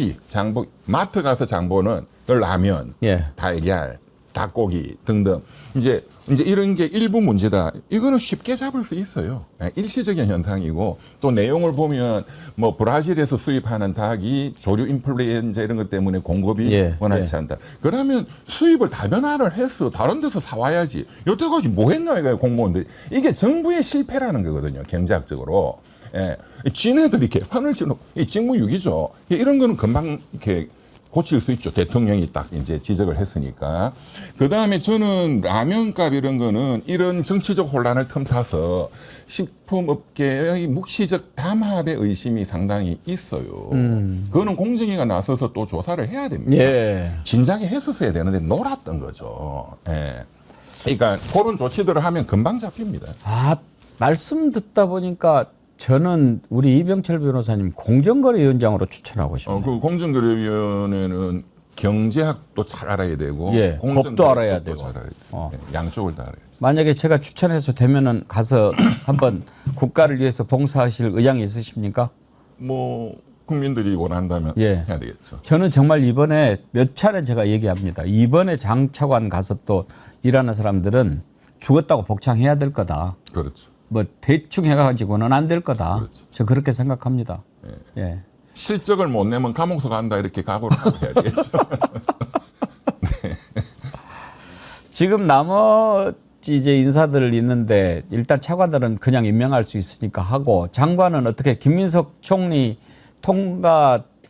마트 가서 장보는 라면, 예. 달걀, 닭고기 등등 이제 이런 게 일부 문제다. 이거는 쉽게 잡을 수 있어요. 일시적인 현상이고 또 내용을 보면 뭐 브라질에서 수입하는 닭이 조류 인플루엔자 이런 것 때문에 공급이 예, 원활치 않다. 그러면 수입을 다변화를 해서 다른 데서 사와야지. 여태까지 뭐 했나 이거예요 공무원들이. 이게 정부의 실패라는 거거든요. 경제학적으로. 예. 지네들이 개판을 치놓고 이 직무유기죠. 이런 거는 금방 이렇게 고칠 수 있죠. 대통령이 딱 이제 지적을 했으니까. 그 다음에 저는 라면값 이런 거는 이런 정치적 혼란을 틈타서 식품업계의 묵시적 담합의 의심이 상당히 있어요. 그거는 공정위가 나서서 또 조사를 해야 됩니다. 예. 진작에 했었어야 되는데 놀았던 거죠. 예. 그러니까 그런 조치들을 하면 금방 잡힙니다. 말씀 듣다 보니까 저는 우리 이병철 변호사님 공정거래위원장으로 추천하고 싶네요. 그 공정거래위원회는 경제학도 잘 알아야 되고, 예, 법도 알아야 되고. 잘 알아야 돼요. 예, 양쪽을 다 알아야 돼요. 만약에 제가 추천해서 되면은 가서 한번 국가를 위해서 봉사하실 의향이 있으십니까? 뭐 국민들이 원한다면 예. 해야 되겠죠. 저는 정말 이번에 몇 차례 제가 얘기합니다. 이번에 장차관 가서 또 일하는 사람들은 죽었다고 복창해야 될 거다. 그렇죠. 뭐 대충 해가지고는 안 될 거다. 그렇죠. 저 그렇게 생각합니다. 예. 예. 실적을 못 내면 감옥서 간다 이렇게 각오를 하고 해야 되겠죠. 지금 나머지 이제 인사들 있는데 일단 차관들은 그냥 임명할 수 있으니까 하고 장관은 어떻게 김민석 총리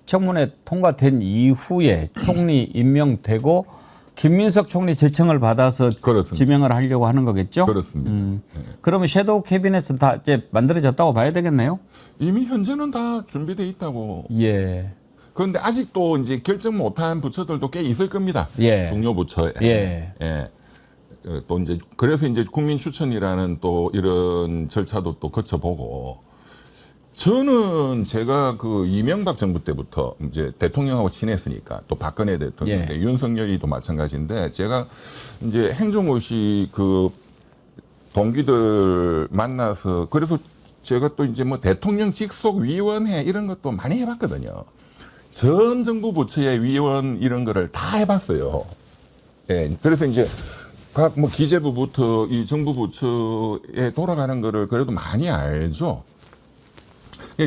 청문회 통과된 이후에 총리 임명되고 김민석 총리 제청을 받아서 그렇습니다. 지명을 하려고 하는 거겠죠? 그렇습니다. 예. 그러면 섀도우 캐비넷은 다 이제 만들어졌다고 봐야 되겠네요? 이미 현재는 다 준비돼 있다고. 예. 그런데 아직도 이제 결정 못한 부처들도 꽤 있을 겁니다. 예. 중요 부처에. 예. 예. 또 이제 그래서 이제 국민 추천이라는 또 이런 절차도 또 거쳐보고 저는 제가 그 이명박 정부 때부터 이제 대통령하고 친했으니까 또 박근혜 대통령, 예. 윤석열이도 마찬가지인데 제가 이제 행정고시 그 동기들 만나서 그래서 제가 또 이제 뭐 대통령 직속 위원회 이런 것도 많이 해봤거든요. 전 정부 부처의 위원 이런 거를 다 해봤어요. 예. 그래서 이제 각 뭐 기재부부터 이 정부 부처에 돌아가는 거를 그래도 많이 알죠.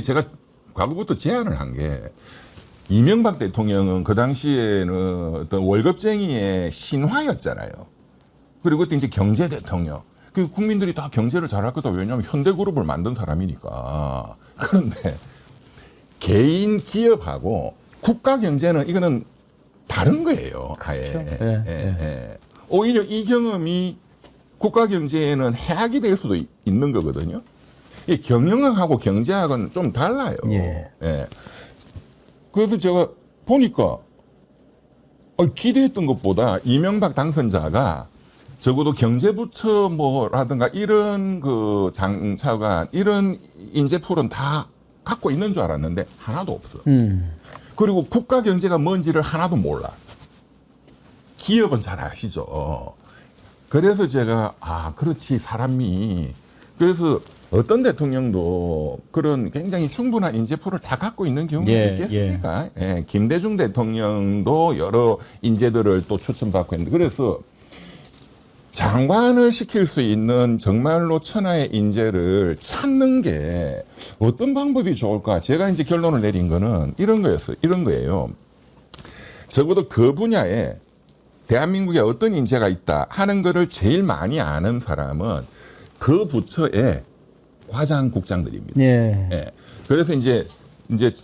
제가 과거부터 제안을 한 게 이명박 대통령은 그 당시에는 어떤 월급쟁이의 신화였잖아요. 그리고 그때 이제 경제 대통령. 그 국민들이 다 경제를 잘할 거다. 왜냐하면 현대그룹을 만든 사람이니까. 그런데 개인 기업하고 국가 경제는 이거는 다른 거예요. 아예. 그렇죠. 예. 오히려 이 경험이 국가 경제에는 해악이 될 수도 있는 거거든요. 이 경영학하고 경제학은 좀 달라요. 예. 그래서 제가 보니까 기대했던 것보다 이명박 당선자가 적어도 경제부처 뭐라든가 이런 그 장차관 이런 인재풀은 다 갖고 있는 줄 알았는데 하나도 없어. 그리고 국가 경제가 뭔지를 하나도 몰라. 기업은 잘 아시죠. 그래서 제가 그렇지 사람이 그래서 어떤 대통령도 그런 굉장히 충분한 인재풀을 다 갖고 있는 경우가 있겠습니까? 예, 김대중 대통령도 여러 인재들을 또 추천받고 했는데 그래서 장관을 시킬 수 있는 정말로 천하의 인재를 찾는 게 어떤 방법이 좋을까? 제가 이제 결론을 내린 거는 이런 거였어요. 이런 거예요. 적어도 그 분야에 대한민국에 어떤 인재가 있다 하는 거를 제일 많이 아는 사람은 그 부처의 과장국장들입니다. 예. 그래서 이제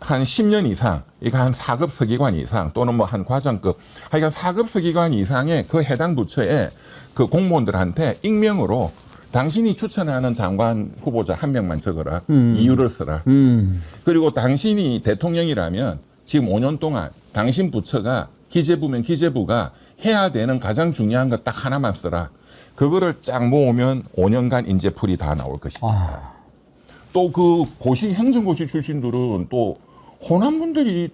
한 10년 이상, 이거 한 4급 서기관 이상 또는 뭐 한 과장급, 하여간 4급 서기관 이상의 그 해당 부처의 그 공무원들한테 익명으로 당신이 추천하는 장관 후보자 한 명만 적어라. 이유를 써라. 그리고 당신이 대통령이라면 지금 5년 동안 당신 부처가 기재부면 기재부가 해야 되는 가장 중요한 것 딱 하나만 써라. 그거를 쫙 모으면 5년간 인재풀이 다 나올 것입니다. 또 그 고시, 행정고시 출신들은 또 호남분들이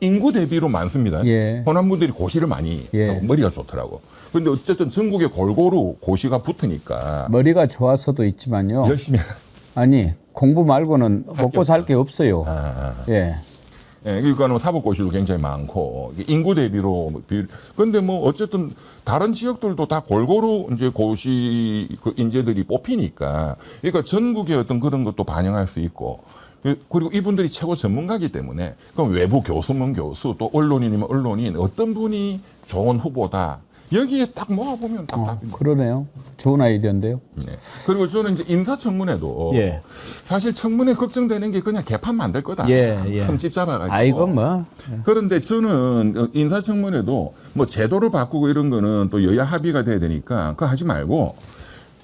인구 대비로 많습니다. 예. 호남분들이 고시를 많이 머리가 좋더라고. 근데 어쨌든 전국에 골고루 고시가 붙으니까 머리가 좋아서도 있지만요. 열심히 아니 공부 말고는 먹고 살 게 없어요. 예. 그러니까 사법고시도 굉장히 많고 인구 대비로 근데 뭐 어쨌든 다른 지역들도 다 골고루 이제 고시 그 인재들이 뽑히니까 그러니까 전국의 어떤 그런 것도 반영할 수 있고 그리고 이분들이 최고 전문가이기 때문에 그럼 외부 교수면 교수 또 언론인이면 언론인 어떤 분이 좋은 후보다 여기에 딱 모아보면 딱 답입니다. 그러네요. 좋은 아이디어인데요. 네. 그리고 저는 이제 인사청문회도 사실 청문회 걱정되는 게 그냥 개판 만들 거다. 흠집 잡아가지고. 이건 뭐. 그런데 저는 인사청문회도 뭐 제도를 바꾸고 이런 거는 또 여야 합의가 돼야 되니까 그거 하지 말고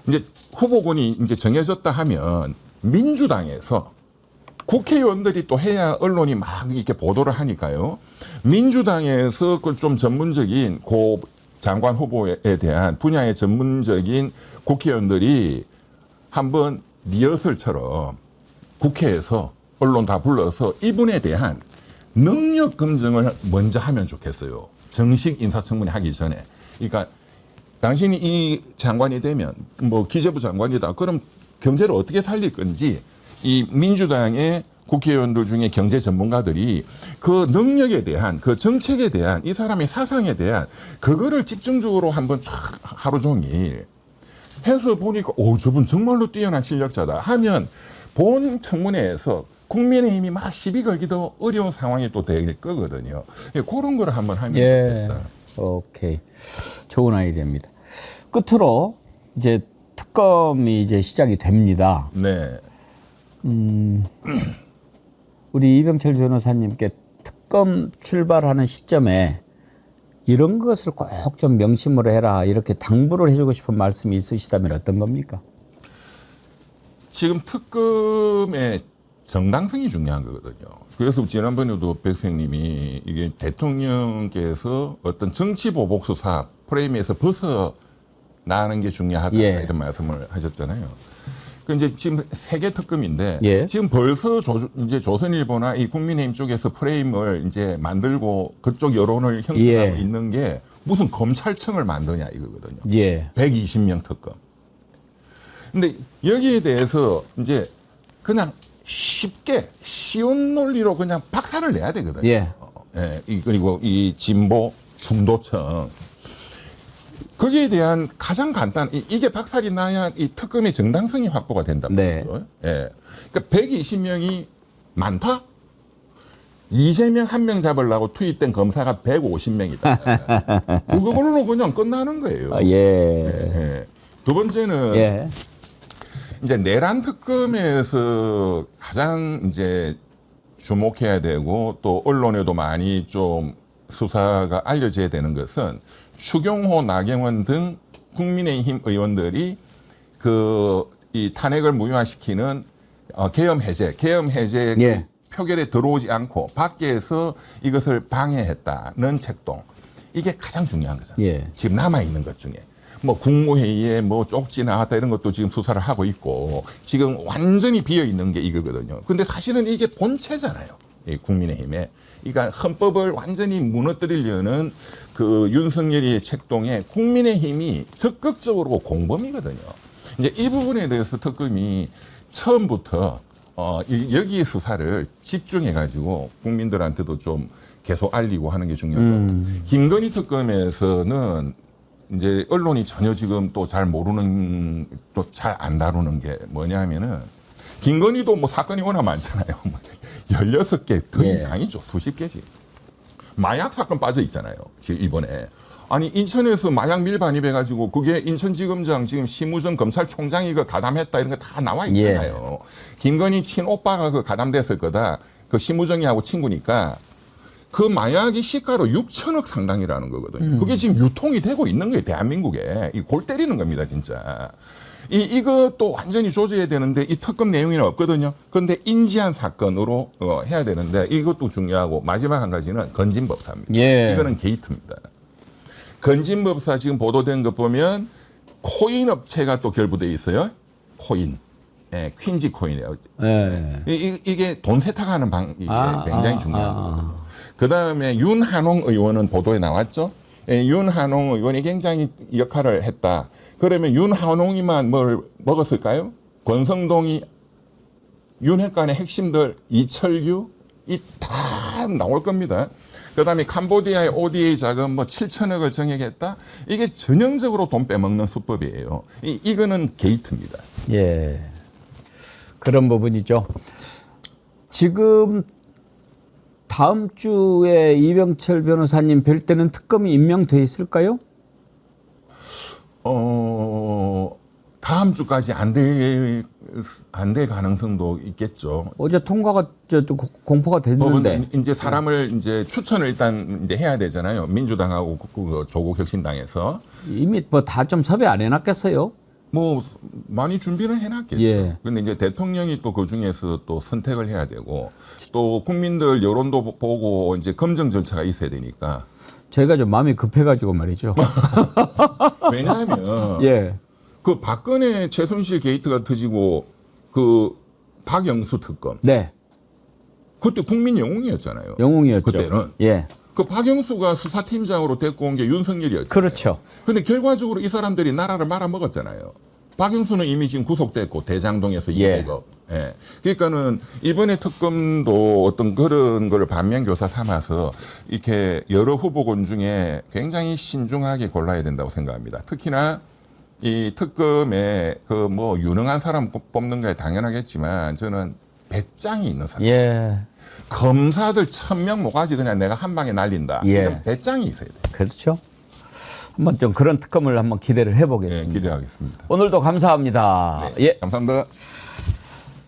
이제 후보군이 이제 정해졌다 하면 민주당에서 국회의원들이 또 해야 언론이 막 이렇게 보도를 하니까요. 민주당에서 그 좀 전문적인 장관 후보에 대한 분야의 전문적인 국회의원들이 한번 리허설처럼 국회에서 언론 다 불러서 이분에 대한 능력 검증을 먼저 하면 좋겠어요. 정식 인사청문회 하기 전에. 그러니까 당신이 이 장관이 되면 뭐 기재부 장관이다. 그럼 경제를 어떻게 살릴 건지 이 민주당의 국회의원들 중에 경제 전문가들이 그 능력에 대한 그 정책에 대한 이 사람의 사상에 대한 그거를 집중적으로 한번 쫙 하루 종일 해서 보니까 저분 정말로 뛰어난 실력자다 하면 본 청문회에서 국민의힘이 막 시비 걸기도 어려운 상황이 또 될 거거든요. 그런 거를 한번 하면 좋겠다. 오케이. 좋은 아이디어입니다. 끝으로 이제 특검이 이제 시작이 됩니다. 네. 우리 이병철 변호사님께 특검 출발하는 시점에 이런 것을 꼭 좀 명심으로 해라 이렇게 당부를 해주고 싶은 말씀이 있으시다면 어떤 겁니까? 지금 특검의 정당성이 중요한 거거든요. 그래서 지난번에도 백생님이 이게 대통령께서 어떤 정치 보복 수사 프레임에서 벗어나는 게 중요하다 이런 말씀을 하셨잖아요. 그 이제 지금 세계 특검인데 지금 벌써 이제 조선일보나 이 국민의힘 쪽에서 프레임을 이제 만들고 그쪽 여론을 형성하고 있는 게 무슨 검찰청을 만드냐 이거거든요. 120명 특검. 근데 여기에 대해서 이제 그냥 쉽게 쉬운 논리로 그냥 박살을 내야 되거든요. 그리고 이 진보 중도청. 거기에 대한 가장 이게 박살이 나야 이 특검의 정당성이 확보가 된다고. 그러니까 120명이 많다? 이재명 한 명 잡으려고 투입된 검사가 150명이다. 그걸로 그냥 끝나는 거예요. 두 번째는 예. 이제 내란 특검에서 가장 이제 주목해야 되고 또 언론에도 많이 좀 수사가 알려져야 되는 것은 추경호, 나경원 등 국민의힘 의원들이 이 탄핵을 무효화시키는 계엄 해제 예. 표결에 들어오지 않고 밖에서 이것을 방해했다는 책동, 이게 가장 중요한 거잖아요. 예. 지금 남아 있는 것 중에 뭐 국무회의에 뭐 쪽지 나왔다 이런 것도 지금 수사를 하고 있고 지금 완전히 비어 있는 게 이거거든요. 근데 사실은 이게 본체잖아요. 이 국민의힘에. 그러니까 헌법을 완전히 무너뜨리려는 그 윤석열의 책동에 국민의힘이 적극적으로 공범이거든요. 이제 이 부분에 대해서 특검이 처음부터 여기 수사를 집중해가지고 국민들한테도 좀 계속 알리고 하는 게 중요하고, 김건희 특검에서는 이제 언론이 전혀 지금 또 잘 모르는, 또 잘 안 다루는 게 뭐냐면은, 김건희도 뭐 사건이 워낙 많잖아요. 16개 더 예. 이상이죠. 수십 개씩. 마약 사건 빠져 있잖아요. 지금 이번에. 아니, 인천에서 마약 밀반입해가지고 그게 인천지검장 지금 심우정 검찰총장이 그 가담했다 이런 거 다 나와 있잖아요. 김건희 친오빠가 그 가담됐을 거다. 그 심우정이하고 친구니까 그 마약이 시가로 6천억 상당이라는 거거든요. 그게 지금 유통이 되고 있는 거예요. 대한민국에. 이 골 때리는 겁니다, 진짜. 이것도 완전히 조져야 되는데 이 특검 내용에는 없거든요. 그런데 인지한 사건으로 해야 되는데 이것도 중요하고, 마지막 한 가지는 건진법사입니다. 예. 이거는 게이트입니다. 건진법사 지금 보도된 것 보면 코인 업체가 또 결부돼 있어요. 코인. 예, 퀸지 코인이에요. 예. 이게 돈 세탁하는 이게 굉장히 중요한 거거든요. 그 다음에 윤한홍 의원은 보도에 나왔죠. 예, 윤한홍 의원이 굉장히 역할을 했다. 그러면 윤한홍이만 뭘 먹었을까요? 권성동이 윤핵관의 핵심들 이철규 이 다 나올 겁니다. 그다음에 캄보디아의 ODA 자금 뭐 7천억을 정액했다. 이게 전형적으로 돈 빼먹는 수법이에요. 이거는 게이트입니다. 예. 그런 부분이죠. 지금 다음 주에 이병철 변호사님 뵐 때는 특검이 임명돼 있을까요? 다음 주까지 안 될 가능성도 있겠죠. 어제 통과가 공포가 됐는데. 이제 사람을 이제 추천을 일단 이제 해야 되잖아요. 민주당하고 그 조국 혁신당에서 이미 뭐 다 좀 섭외 안 해놨겠어요? 뭐 많이 준비를 해놨겠죠. 예. 근데 이제 대통령이 또 그 중에서 또 선택을 해야 되고 또 국민들 여론도 보고 이제 검증 절차가 있어야 되니까. 저희가 좀 마음이 급해가지고 말이죠. 왜냐하면 예. 그 박근혜 최순실 게이트가 터지고 그 박영수 특검. 네. 그때 국민 영웅이었잖아요. 영웅이었죠. 그때는. 예. 그 박영수가 수사팀장으로 데리고 온 게 윤석열이었잖아요. 그렇죠. 근데 결과적으로 이 사람들이 나라를 말아먹었잖아요. 박영수는 이미 지금 구속됐고 대장동에서 예. 200억. 예. 그러니까는 이번에 특검도 어떤 그런 거를 반면교사 삼아서 이렇게 여러 후보군 중에 굉장히 신중하게 골라야 된다고 생각합니다. 특히나 이 특검에 그 뭐 유능한 사람 뽑는 게 당연하겠지만 저는 배짱이 있는 사람. 예. 검사들 1000명 모가지 그냥 내가 한 방에 날린다. 예. 이런 배짱이 있어야 돼요. 그렇죠. 한번 좀 그런 특검을 한번 기대를 해보겠습니다. 네, 기대하겠습니다. 오늘도 감사합니다. 네, 예. 감사합니다.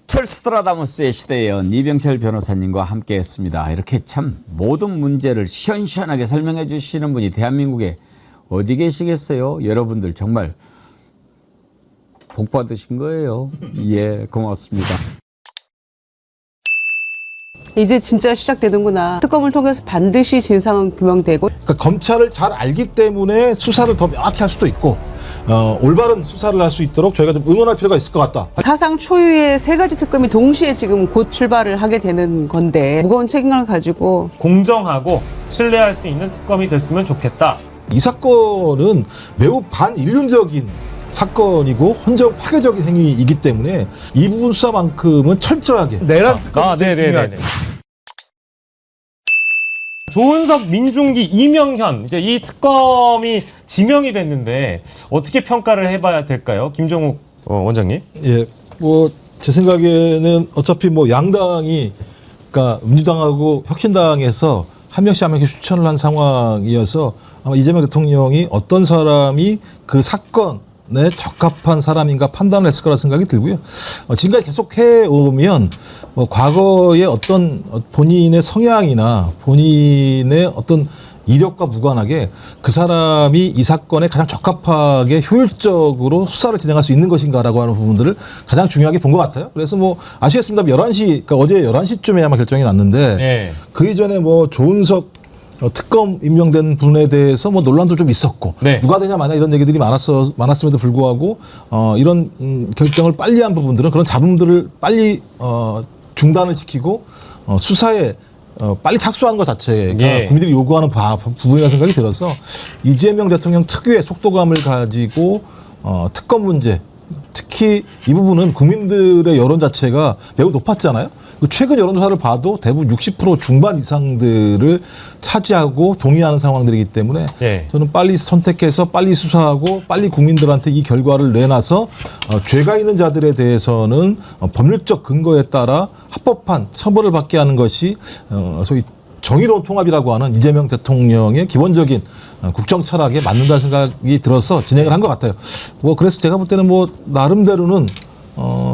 찰스트라다무스의 시대의 연 이병철 변호사님과 함께했습니다. 이렇게 참 모든 문제를 시원시원하게 설명해 주시는 분이 대한민국에 어디 계시겠어요? 여러분들 정말 복 받으신 거예요. 예, 고맙습니다. 이제 진짜 시작되는구나. 특검을 통해서 반드시 진상은 규명되고. 그러니까 검찰을 잘 알기 때문에 수사를 더 명확히 할 수도 있고 올바른 수사를 할 수 있도록 저희가 좀 응원할 필요가 있을 것 같다. 사상 초유의 3가지 특검이 동시에 지금 곧 출발을 하게 되는 건데 무거운 책임감을 가지고 공정하고 신뢰할 수 있는 특검이 됐으면 좋겠다. 이 사건은 매우 반인륜적인 사건이고 헌정 파괴적인 행위이기 때문에 이 부분 수사만큼은 철저하게 내란 특검. 네네네. 조은석, 민중기, 이명현 이제 이 특검이 지명이 됐는데 어떻게 평가를 해봐야 될까요, 김종욱 원장님? 예, 뭐 제 생각에는 어차피 뭐 양당이 그러니까 민주당하고 혁신당에서 한 명씩 한 명씩 추천을 한 상황이어서 아마 이재명 대통령이 어떤 사람이 그 사건 적합한 사람인가 판단을 했을 거라 생각이 들고요. 지금까지 계속 해오면 뭐 과거의 어떤 본인의 성향이나 본인의 어떤 이력과 무관하게 그 사람이 이 사건에 가장 적합하게 효율적으로 수사를 진행할 수 있는 것인가라고 하는 부분들을 가장 중요하게 본 것 같아요. 그래서 뭐 아시겠습니다. 11시, 그러니까 어제 11시쯤에 아마 결정이 났는데 예. 그 이전에 뭐 조은석 특검 임명된 분에 대해서 뭐 논란도 좀 있었고 네. 누가 되냐 마냐 이런 얘기들이 많았음에도 불구하고 이런 결정을 빨리 한 부분들은 그런 잡음들을 빨리 중단을 시키고 수사에 빨리 착수하는 것 자체가 예. 국민들이 요구하는 부분이라는 생각이 들어서 이재명 대통령 특유의 속도감을 가지고 특검 문제 특히 이 부분은 국민들의 여론 자체가 매우 높았잖아요. 최근 여론조사를 봐도 대부분 60% 중반 이상들을 차지하고 동의하는 상황들이기 때문에 예. 저는 빨리 선택해서 빨리 수사하고 빨리 국민들한테 이 결과를 내놔서 죄가 있는 자들에 대해서는 법률적 근거에 따라 합법한 처벌을 받게 하는 것이 소위 정의로운 통합이라고 하는 이재명 대통령의 기본적인 국정 철학에 맞는다는 생각이 들어서 진행을 한 것 같아요. 뭐 그래서 제가 볼 때는 뭐 나름대로는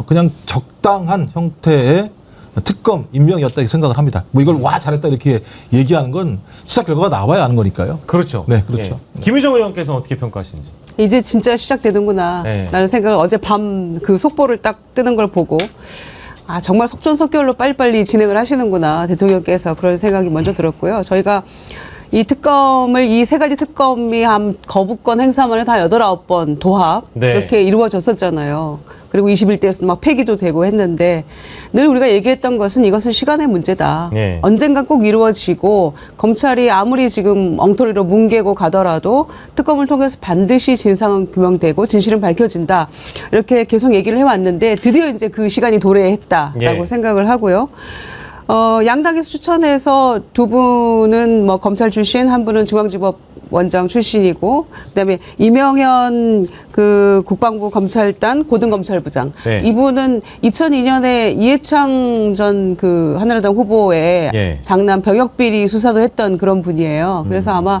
그냥 적당한 형태의 특검 임명이었다 이렇게 생각을 합니다. 뭐 이걸 와 잘했다 이렇게 얘기하는 건 수사 결과가 나와야 하는 거니까요. 그렇죠. 네, 그렇죠. 예. 김유정 의원께서는 어떻게 평가하시는지? 이제 진짜 시작되는구나 네. 라는 생각을 어제 밤 그 속보를 딱 뜨는 걸 보고 아 정말 속전속결로 빨리빨리 진행을 하시는구나 대통령께서 그런 생각이 먼저 들었고요. 저희가 이 특검을 이 세 가지 특검이 한 거부권 행사만 해도 한 8, 9번 도합 네. 이렇게 이루어졌었잖아요. 그리고 21대에서 막 폐기도 되고 했는데 늘 우리가 얘기했던 것은 이것은 시간의 문제다. 네. 언젠간 꼭 이루어지고 검찰이 아무리 지금 엉터리로 뭉개고 가더라도 특검을 통해서 반드시 진상은 규명되고 진실은 밝혀진다. 이렇게 계속 얘기를 해왔는데 드디어 이제 그 시간이 도래했다라고 예. 생각을 하고요. 양당에서 추천해서 두 분은 뭐 검찰 출신, 한 분은 중앙지법 원장 출신이고, 그다음에 이명현 그 국방부 검찰단 고등검찰부장. 네. 이분은 2002년에 이해창 전 그 한나라당 후보의 예. 장남 병역비리 수사도 했던 그런 분이에요. 그래서 아마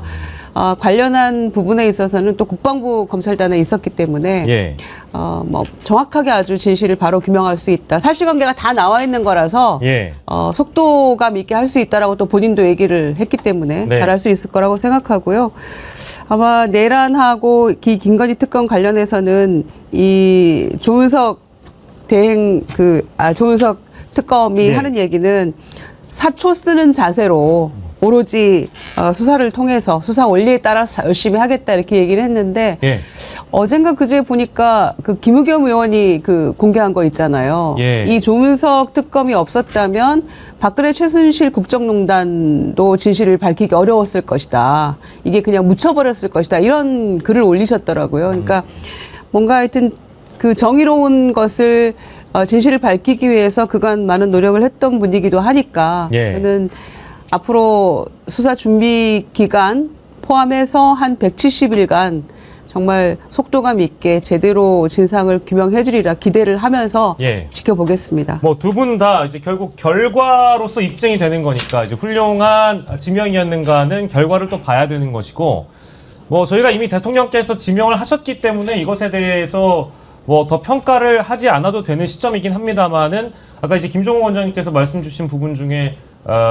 관련한 부분에 있어서는 또 국방부 검찰단에 있었기 때문에 예. 뭐 정확하게 아주 진실을 바로 규명할 수 있다. 사실관계가 다 나와 있는 거라서 예. 속도감 있게 할 수 있다라고 또 본인도 얘기를 했기 때문에 네. 잘할 수 있을 거라고 생각하고요. 아마 내란하고 이 김건희 특검 관련해서는 이 조은석 조은석 특검이 네. 하는 얘기는 사초 쓰는 자세로 오로지 수사를 통해서 수사 원리에 따라서 열심히 하겠다 이렇게 얘기를 했는데 예. 어젠가 그제 보니까 그 김의겸 의원이 그 공개한 거 있잖아요. 예. 이 조문석 특검이 없었다면 박근혜 최순실 국정농단도 진실을 밝히기 어려웠을 것이다. 이게 그냥 묻혀버렸을 것이다. 이런 글을 올리셨더라고요. 그러니까 뭔가 하여튼 그 정의로운 것을 진실을 밝히기 위해서 그간 많은 노력을 했던 분이기도 하니까 예. 저는 앞으로 수사 준비 기간 포함해서 한 170일간 정말 속도감 있게 제대로 진상을 규명해 주리라 기대를 하면서 예. 지켜보겠습니다. 뭐 두 분 다 이제 결국 결과로서 입증이 되는 거니까 이제 훌륭한 지명이었는가는 결과를 또 봐야 되는 것이고 뭐 저희가 이미 대통령께서 지명을 하셨기 때문에 이것에 대해서 뭐 더 평가를 하지 않아도 되는 시점이긴 합니다만은 아까 이제 김종욱 원장님께서 말씀 주신 부분 중에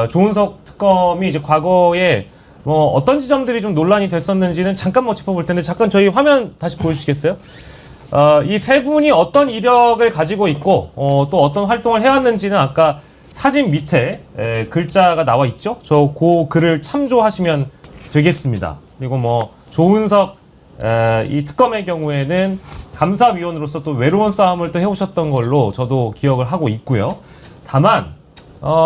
조은석 특검이 이제 과거에 뭐 어떤 지점들이 좀 논란이 됐었는지는 잠깐 뭐 짚어볼 텐데 잠깐 저희 화면 다시 보여주시겠어요? 이 세 분이 어떤 이력을 가지고 있고 또 어떤 활동을 해왔는지는 아까 사진 밑에 글자가 나와 있죠? 저 그 글을 참조하시면 되겠습니다. 그리고 뭐 조은석 이 특검의 경우에는 감사위원으로서 또 외로운 싸움을 또 해오셨던 걸로 저도 기억을 하고 있고요. 다만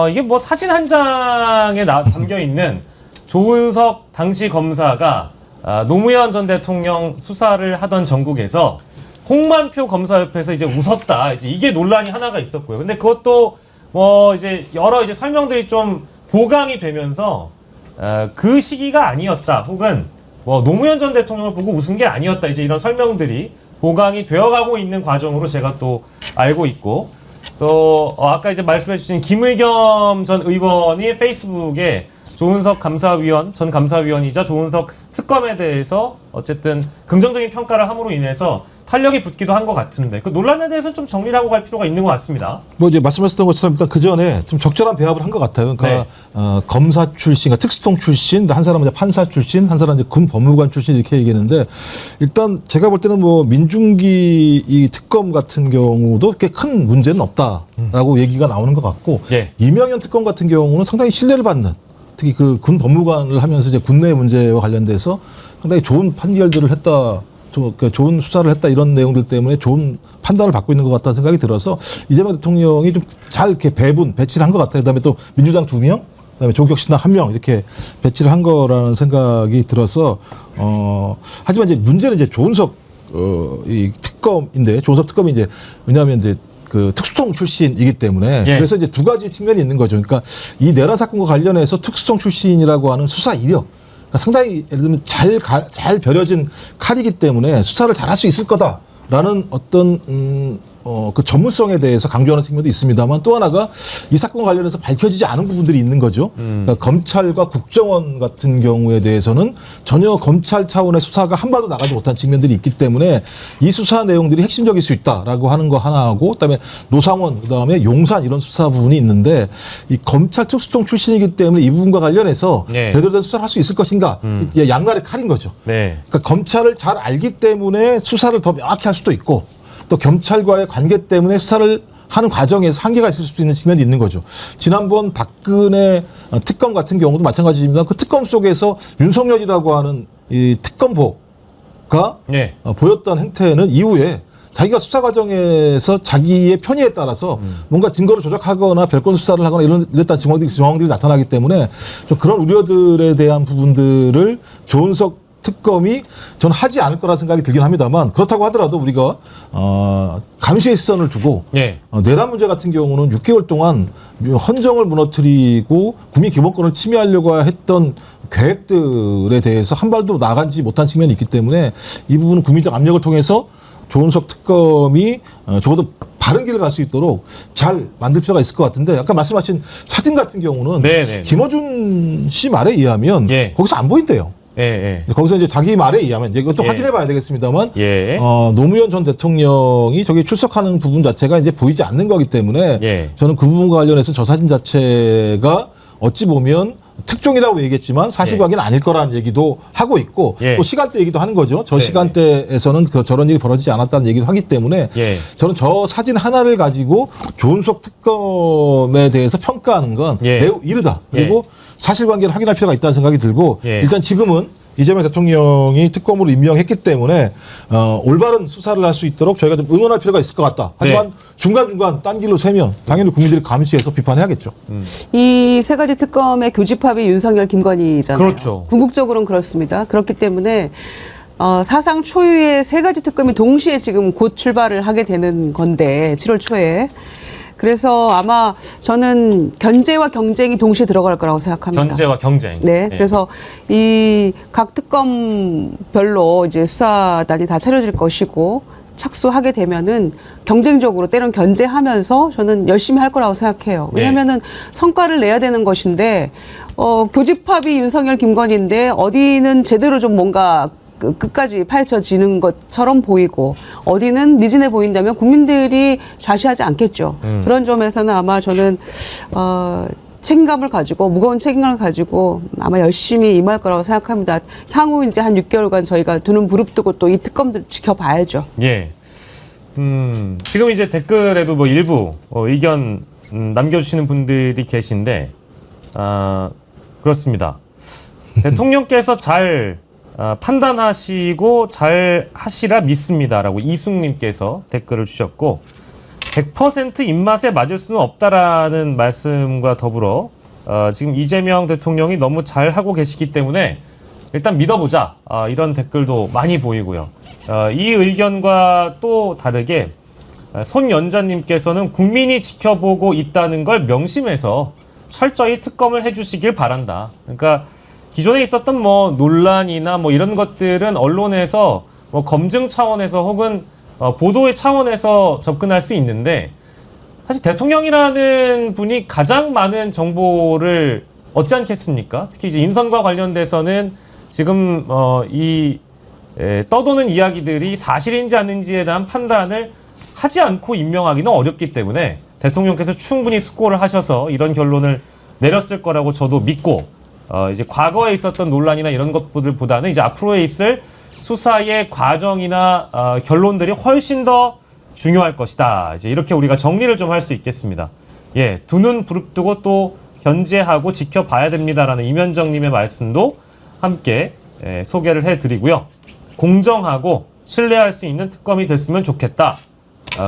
이게 뭐 사진 한 장에 담겨 있는 조은석 당시 검사가 노무현 전 대통령 수사를 하던 전국에서 홍만표 검사 옆에서 이제 웃었다. 이제 이게 논란이 하나가 있었고요. 근데 그것도 뭐 이제 여러 이제 설명들이 좀 보강이 되면서 그 시기가 아니었다. 혹은 뭐 노무현 전 대통령을 보고 웃은 게 아니었다. 이제 이런 설명들이 보강이 되어가고 있는 과정으로 제가 또 알고 있고 또 아까 이제 말씀해주신 김의겸 전 의원이 페이스북에 조은석 전 감사위원이자 조은석 특검에 대해서 어쨌든 긍정적인 평가를 함으로 인해서 탄력이 붙기도 한 것 같은데 그 논란에 대해서는 좀 정리를 하고 갈 필요가 있는 것 같습니다. 뭐 이제 말씀하셨던 것처럼 일단 그 전에 좀 적절한 배합을 한 것 같아요. 그러니까 네. 검사 출신, 그러니까 특수통 출신, 한 사람은 이제 판사 출신, 한 사람은 이제 군 법무관 출신 이렇게 얘기했는데 일단 제가 볼 때는 뭐 민중기 이 특검 같은 경우도 꽤 큰 문제는 없다라고 얘기가 나오는 것 같고 예. 이명현 특검 같은 경우는 상당히 신뢰를 받는 특히 그 군 법무관을 하면서 이제 군내 문제와 관련돼서 상당히 좋은 판결들을 했다. 좋은 수사를 했다 이런 내용들 때문에 좋은 판단을 받고 있는 것 같다는 생각이 들어서 이재명 대통령이 좀 잘 이렇게 배치를 한 것 같아요. 그다음에 또 민주당 2명, 그다음에 조국혁신당 1명 이렇게 배치를 한 거라는 생각이 들어서 하지만 이제 문제는 이제 조은석 이 특검인데 조은석 특검이 이제 왜냐하면 이제 그 특수통 출신이기 때문에 예. 그래서 이제 두 가지 측면이 있는 거죠. 그러니까 이 내란 사건과 관련해서 특수통 출신이라고 하는 수사 이력. 상당히 예를 들면 잘 벼려진 칼이기 때문에 수사를 잘할 수 있을 거다라는 어떤 그 전문성에 대해서 강조하는 측면도 있습니다만 또 하나가 이 사건과 관련해서 밝혀지지 않은 부분들이 있는 거죠. 그러니까 검찰과 국정원 같은 경우에 대해서는 전혀 검찰 차원의 수사가 한 발도 나가지 못한 측면들이 있기 때문에 이 수사 내용들이 핵심적일 수 있다라고 하는 거 하나하고 그다음에 노상원 그다음에 용산 이런 수사 부분이 있는데 이 검찰 특수통 출신이기 때문에 이 부분과 관련해서 네. 제대로 된 수사를 할 수 있을 것인가 양날의 칼인 거죠. 네. 그러니까 검찰을 잘 알기 때문에 수사를 더 명확히 할 수도 있고 또 경찰과의 관계 때문에 수사를 하는 과정에서 한계가 있을 수도 있는 측면이 있는 거죠. 지난번 박근혜 특검 같은 경우도 마찬가지입니다. 그 특검 속에서 윤석열이라고 하는 이 특검보가 네. 보였던 행태는 이후에 자기가 수사 과정에서 자기의 편의에 따라서 뭔가 증거를 조작하거나 별건 수사를 하거나 이랬다는 정황들이 나타나기 때문에 좀 그런 우려들에 대한 부분들을 조은석 특검이 저는 하지 않을 거라 생각이 들긴 합니다만 그렇다고 하더라도 우리가 감시의 시선을 두고 예. 내란 문제 같은 경우는 6개월 동안 헌정을 무너뜨리고 국민 기본권을 침해하려고 했던 계획들에 대해서 한 발도 나가지 못한 측면이 있기 때문에 이 부분은 국민적 압력을 통해서 조은석 특검이 적어도 바른 길을 갈 수 있도록 잘 만들 필요가 있을 것 같은데 아까 말씀하신 사진 같은 경우는 네네. 김어준 씨 말에 의하면 예. 거기서 안 보인대요. 예. 거기서 이제 자기 말에 의하면 이제 이것도 예. 확인해 봐야 되겠습니다만 예. 노무현 전 대통령이 저기 출석하는 부분 자체가 이제 보이지 않는 거기 때문에 예. 저는 그 부분과 관련해서 저 사진 자체가 어찌 보면 특종이라고 얘기했지만 사실관계는 아닐 거라는 얘기도 하고 있고 예. 또 시간대 얘기도 하는 거죠. 저 네. 시간대에서는 저런 일이 벌어지지 않았다는 얘기도 하기 때문에 예. 저는 저 사진 하나를 가지고 조은석 특검에 대해서 평가하는 건 예. 매우 이르다. 그리고 사실관계를 확인할 필요가 있다는 생각이 들고 예. 일단 지금은 이재명 대통령이 특검으로 임명했기 때문에 올바른 수사를 할 수 있도록 저희가 좀 응원할 필요가 있을 것 같다. 하지만 중간중간 딴 길로 새면 당연히 국민들이 감시해서 비판해야겠죠. 이 세 가지 특검의 교집합이 윤석열, 김건희잖아요. 그렇죠. 궁극적으로는 그렇습니다. 그렇기 때문에 사상 초유의 세 가지 특검이 동시에 지금 곧 출발을 하게 되는 건데 7월 초에. 그래서 아마 저는 견제와 경쟁이 동시에 들어갈 거라고 생각합니다. 견제와 경쟁. 네, 예. 그래서 이 각 특검별로 이제 수사단이 다 차려질 것이고 착수하게 되면은 경쟁적으로 때론 견제하면서 저는 열심히 할 거라고 생각해요. 왜냐면은 성과를 내야 되는 것인데 교집합이 윤석열, 김건희인데 어디는 제대로 좀 뭔가 끝까지 파헤쳐지는 것처럼 보이고 어디는 미진해 보인다면 국민들이 좌시하지 않겠죠. 그런 점에서는 아마 저는 책임감을 가지고 무거운 책임감을 가지고 아마 열심히 임할 거라고 생각합니다. 향후 이제 한 6개월간 저희가 두 눈 부릅뜨고 또 이 특검들 지켜봐야죠. 예. 지금 이제 댓글에도 뭐 일부 의견 남겨주시는 분들이 계신데 그렇습니다. 대통령께서 잘 판단하시고 잘 하시라 믿습니다라고 이숙님께서 댓글을 주셨고 100% 입맛에 맞을 수는 없다라는 말씀과 더불어 지금 이재명 대통령이 너무 잘 하고 계시기 때문에 일단 믿어보자 이런 댓글도 많이 보이고요. 이 의견과 또 다르게 손연자님께서는 국민이 지켜보고 있다는 걸 명심해서 철저히 특검을 해주시길 바란다. 그러니까 기존에 있었던 뭐 논란이나 뭐 이런 것들은 언론에서 뭐 검증 차원에서 혹은 보도의 차원에서 접근할 수 있는데 사실 대통령이라는 분이 가장 많은 정보를 얻지 않겠습니까? 특히 이제 인선과 관련돼서는 지금 이 떠도는 이야기들이 사실인지 아닌지에 대한 판단을 하지 않고 임명하기는 어렵기 때문에 대통령께서 충분히 숙고를 하셔서 이런 결론을 내렸을 거라고 저도 믿고 이제 과거에 있었던 논란이나 이런 것들보다는 이제 앞으로에 있을 수사의 과정이나 결론들이 훨씬 더 중요할 것이다. 이제 이렇게 우리가 정리를 좀 할 수 있겠습니다. 예, 두 눈 부릅뜨고 또 견제하고 지켜봐야 됩니다라는 이면정님의 말씀도 함께 소개를 해드리고요. 공정하고 신뢰할 수 있는 특검이 됐으면 좋겠다.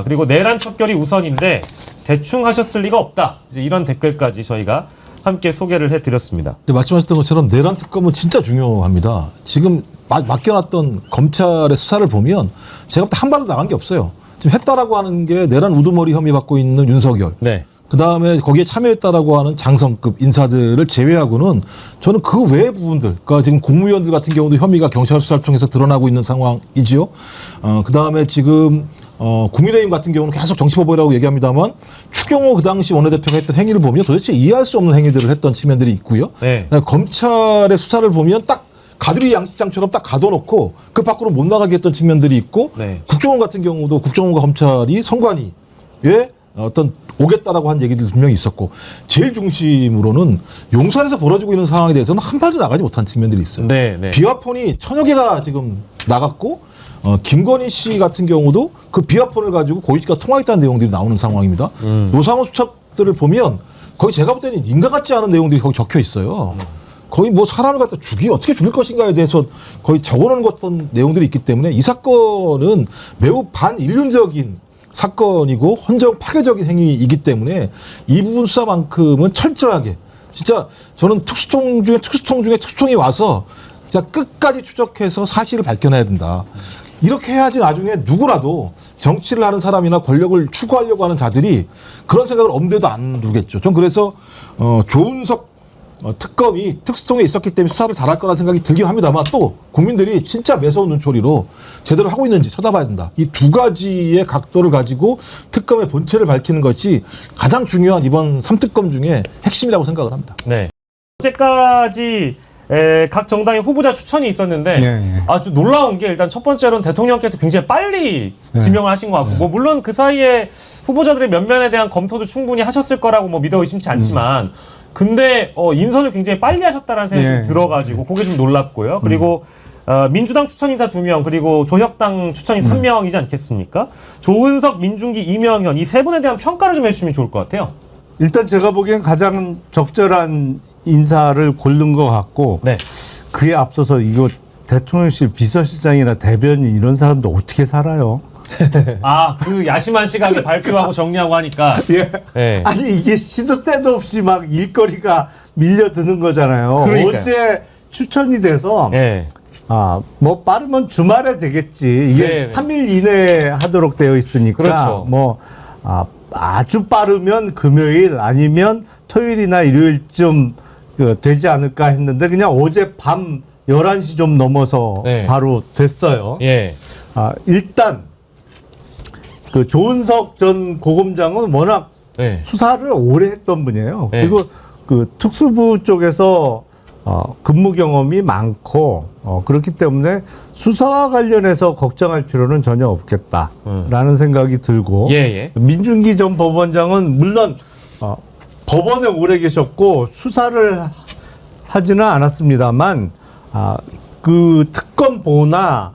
그리고 내란 척결이 우선인데 대충 하셨을 리가 없다. 이제 이런 댓글까지 저희가 함께 소개를 해드렸습니다. 근데 말씀하셨던 것처럼 내란 특검은 진짜 중요합니다. 지금 맡겨놨던 검찰의 수사를 보면 제가 볼 때 한 발로 나간 게 없어요. 지금 했다라고 하는 게 내란 우두머리 혐의 받고 있는 윤석열. 네. 그다음에 거기에 참여했다라고 하는 장성급 인사들을 제외하고는 저는 그 외의 부분들, 그러니까 지금 국무위원들 같은 경우도 혐의가 경찰 수사를 통해서 드러나고 있는 상황이지요. 그다음에 지금 국민의힘 같은 경우는 계속 정치보복이라고 얘기합니다만 추경호 그 당시 원내대표가 했던 행위를 보면 도대체 이해할 수 없는 행위들을 했던 측면들이 있고요. 네. 검찰의 수사를 보면 딱 가두리 양식장처럼 딱 가둬놓고 그 밖으로 못 나가게 했던 측면들이 있고 네. 국정원 같은 경우도 국정원과 검찰이 선관위에 어떤 오겠다라고 한 얘기들 분명히 있었고 제일 중심으로는 용산에서 벌어지고 있는 상황에 대해서는 한 발도 나가지 못한 측면들이 있어요. 네, 네. 비화폰이 1000여 개가 지금 나갔고 김건희 씨 같은 경우도 그 비화폰을 가지고 고위직과 통화했다는 내용들이 나오는 상황입니다. 노상원 수첩들을 보면 거기 제가 볼 때는 인간 같지 않은 내용들이 거기 적혀 있어요. 거의 뭐 사람을 갖다 어떻게 죽일 것인가에 대해서 거의 적어놓은 어떤 내용들이 있기 때문에 이 사건은 매우 반인륜적인 사건이고 헌정 파괴적인 행위이기 때문에 이 부분 수사만큼은 철저하게 진짜 저는 특수통 중에 특수통이 와서 진짜 끝까지 추적해서 사실을 밝혀내야 된다. 이렇게 해야지 나중에 누구라도 정치를 하는 사람이나 권력을 추구하려고 하는 자들이 그런 생각을 엄대도 안 두겠죠. 전 그래서 조은석 특검이 특수통에 있었기 때문에 수사를 잘할 거라는 생각이 들긴 합니다만 또 국민들이 진짜 매서운 눈초리로 제대로 하고 있는지 쳐다봐야 된다. 이 두 가지의 각도를 가지고 특검의 본체를 밝히는 것이 가장 중요한 이번 3특검 중에 핵심이라고 생각을 합니다. 네. 어제까지 각 정당의 후보자 추천이 있었는데 네. 아주 놀라운 게 일단 첫 번째로는 대통령께서 굉장히 빨리 지명을 하신 것 같고 뭐 물론 그 사이에 후보자들의 면면에 대한 검토도 충분히 하셨을 거라고 뭐 믿어 의심치 않지만 근데 인선을 굉장히 빨리 하셨다는 생각이 좀 들어가지고 그게 좀 놀랍고요. 그리고 민주당 추천 인사 2명 그리고 조혁당 추천인 3명이지 않겠습니까? 조은석, 민중기, 이명현 이 세 분에 대한 평가를 좀 해주시면 좋을 것 같아요. 일단 제가 보기엔 가장 적절한 인사를 고른 것 같고 네. 그에 앞서서 이거 대통령실 비서실장이나 대변인 이런 사람도 어떻게 살아요? 그 야심한 시각에 발표하고 정리하고 하니까 예. 네. 아니 이게 시도 때도 없이 막 일거리가 밀려드는 거잖아요. 그러니까요. 어제 추천이 돼서 네. 뭐 빠르면 주말에 되겠지. 이게 네. 3일 이내에 하도록 되어 있으니까 그렇죠. 뭐 아주 빠르면 금요일 아니면 토요일이나 일요일쯤 되지 않을까 했는데 그냥 어제 밤 11시 좀 넘어서 네. 바로 됐어요. 예. 일단 그 조은석 전 고검장은 워낙 네. 수사를 오래 했던 분이에요. 네. 그리고 그 특수부 쪽에서 근무 경험이 많고 그렇기 때문에 수사와 관련해서 걱정할 필요는 전혀 없겠다라는 생각이 들고 예. 민중기 전 법원장은 물론 법원에 오래 계셨고 수사를 하지는 않았습니다만 그 특검보나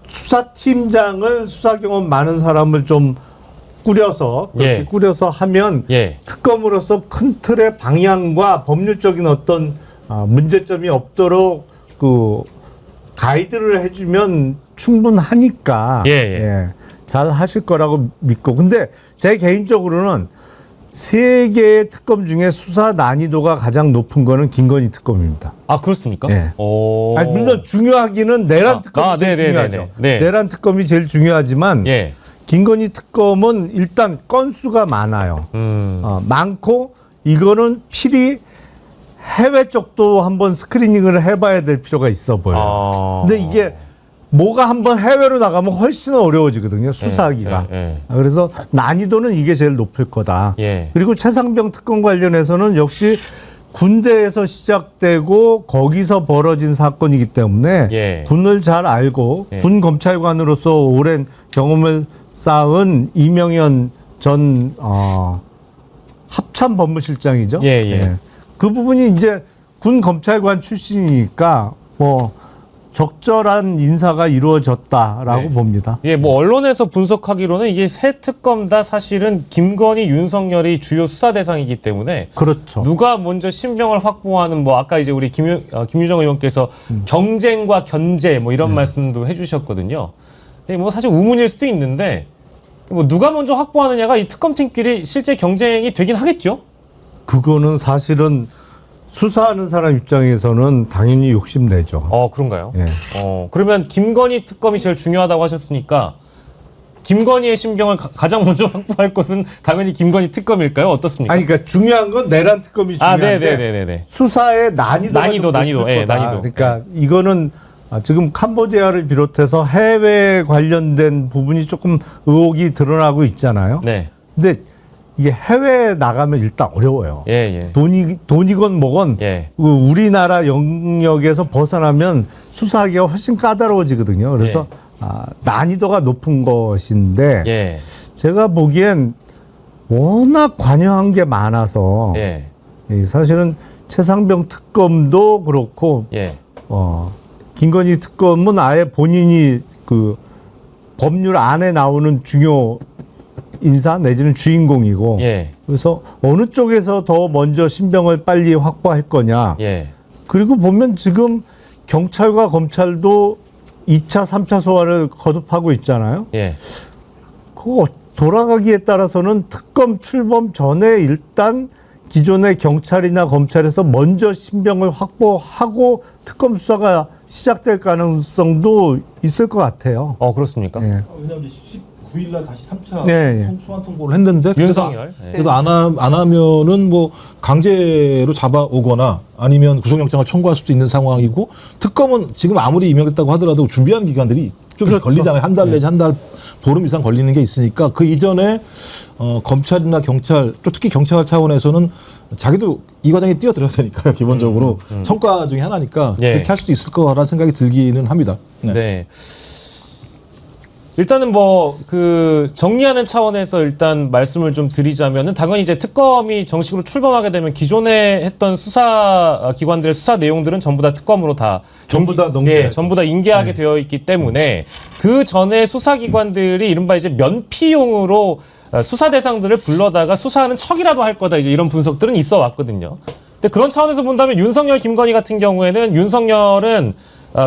수사팀장을 수사 경험 많은 사람을 좀 꾸려서 그렇게 예. 꾸려서 하면 예. 특검으로서 큰 틀의 방향과 법률적인 어떤 문제점이 없도록 그 가이드를 해주면 충분하니까 예. 잘 하실 거라고 믿고 근데 제 개인적으로는 세 개의 특검 중에 수사 난이도가 가장 높은 거는 김건희 특검입니다. 그렇습니까? 예. 오. 아니, 물론 중요하기는 내란 특검이 제일 중요하죠. 네. 내란 특검이 제일 중요하지만 예. 김건희 특검은 일단 건수가 많아요. 많고 이거는 필히 해외 쪽도 한번 스크리닝을 해봐야 될 필요가 있어 보여요. 근데 이게 뭐가 한번 해외로 나가면 훨씬 어려워지거든요. 수사하기가. 그래서 난이도는 이게 제일 높을 거다. 예. 그리고 최상병 특검 관련해서는 역시 군대에서 시작되고 거기서 벌어진 사건이기 때문에 예. 군을 잘 알고 예. 군 검찰관으로서 오랜 경험을 쌓은 이명현 전 합참 법무실장이죠. 예, 예. 그 부분이 이제 군 검찰관 출신이니까 뭐 적절한 인사가 이루어졌다라고 네. 봅니다. 예, 뭐 언론에서 분석하기로는 이게 세 특검 다 사실은 김건희, 윤석열이 주요 수사 대상이기 때문에 그렇죠. 누가 먼저 신병을 확보하는 뭐 아까 이제 우리 김유정 의원께서 경쟁과 견제 뭐 이런 말씀도 해주셨거든요. 근데 뭐 사실 우문일 수도 있는데 뭐 누가 먼저 확보하느냐가 이 특검팀끼리 실제 경쟁이 되긴 하겠죠. 그거는 사실은 수사하는 사람 입장에서는 당연히 욕심내죠. 그런가요? 예. 그러면 김건희 특검이 제일 중요하다고 하셨으니까 김건희의 신병을 가장 먼저 확보할 것은 당연히 김건희 특검일까요? 어떻습니까? 아니 그러니까 중요한 건 내란 특검이 중요한데 네네네네. 수사의 난이도 예, 난이도. 그러니까 이거는 지금 캄보디아를 비롯해서 해외 관련된 부분이 조금 의혹이 드러나고 있잖아요. 네. 근데 이게 해외에 나가면 일단 어려워요. 예, 예. 돈이건 뭐건 예. 우리나라 영역에서 벗어나면 수사하기가 훨씬 까다로워지거든요. 그래서 난이도가 높은 것인데 예. 제가 보기엔 워낙 관여한 게 많아서 예. 사실은 최상병 특검도 그렇고 예. 김건희 특검은 아예 본인이 그 법률 안에 나오는 중요 인사 내지는 주인공이고 예. 그래서 어느 쪽에서 더 먼저 신병을 빨리 확보할 거냐. 예. 그리고 보면 지금 경찰과 검찰도 2차, 3차 소환을 거듭하고 있잖아요. 예. 그거 돌아가기에 따라서는 특검 출범 전에 일단 기존의 경찰이나 검찰에서 먼저 신병을 확보하고 특검 수사가 시작될 가능성도 있을 것 같아요. 그렇습니까? 예. 왜냐하면 19일 날 다시 3차 예. 소환 통보를 했는데 윤석열. 예. 그래도 안 하면은 뭐 강제로 잡아오거나 아니면 구속영장을 청구할 수도 있는 상황이고 특검은 지금 아무리 임명됐다고 하더라도 준비하는 기간들이 좀 그렇죠. 걸리잖아요. 한 달 내지 한 달 보름 이상 걸리는 게 있으니까 그 이전에 검찰이나 경찰 또 특히 경찰 차원에서는 자기도 이 과정에 뛰어들어야 되니까요. 기본적으로 성과 중에 하나니까 예. 그렇게 할 수도 있을 거라는 생각이 들기는 합니다. 네. 네. 일단은 뭐 그 정리하는 차원에서 일단 말씀을 좀 드리자면은 당연히 이제 특검이 정식으로 출범하게 되면 기존에 했던 수사 기관들의 수사 내용들은 전부 다 특검으로 다 전부 다 넘겨야죠. 예, 전부 다 인계하게 되어 있기 때문에 그 전에 수사 기관들이 이른바 이제 면피용으로 수사 대상들을 불러다가 수사하는 척이라도 할 거다 이제 이런 분석들은 있어 왔거든요. 근데 그런 차원에서 본다면 윤석열, 김건희 같은 경우에는 윤석열은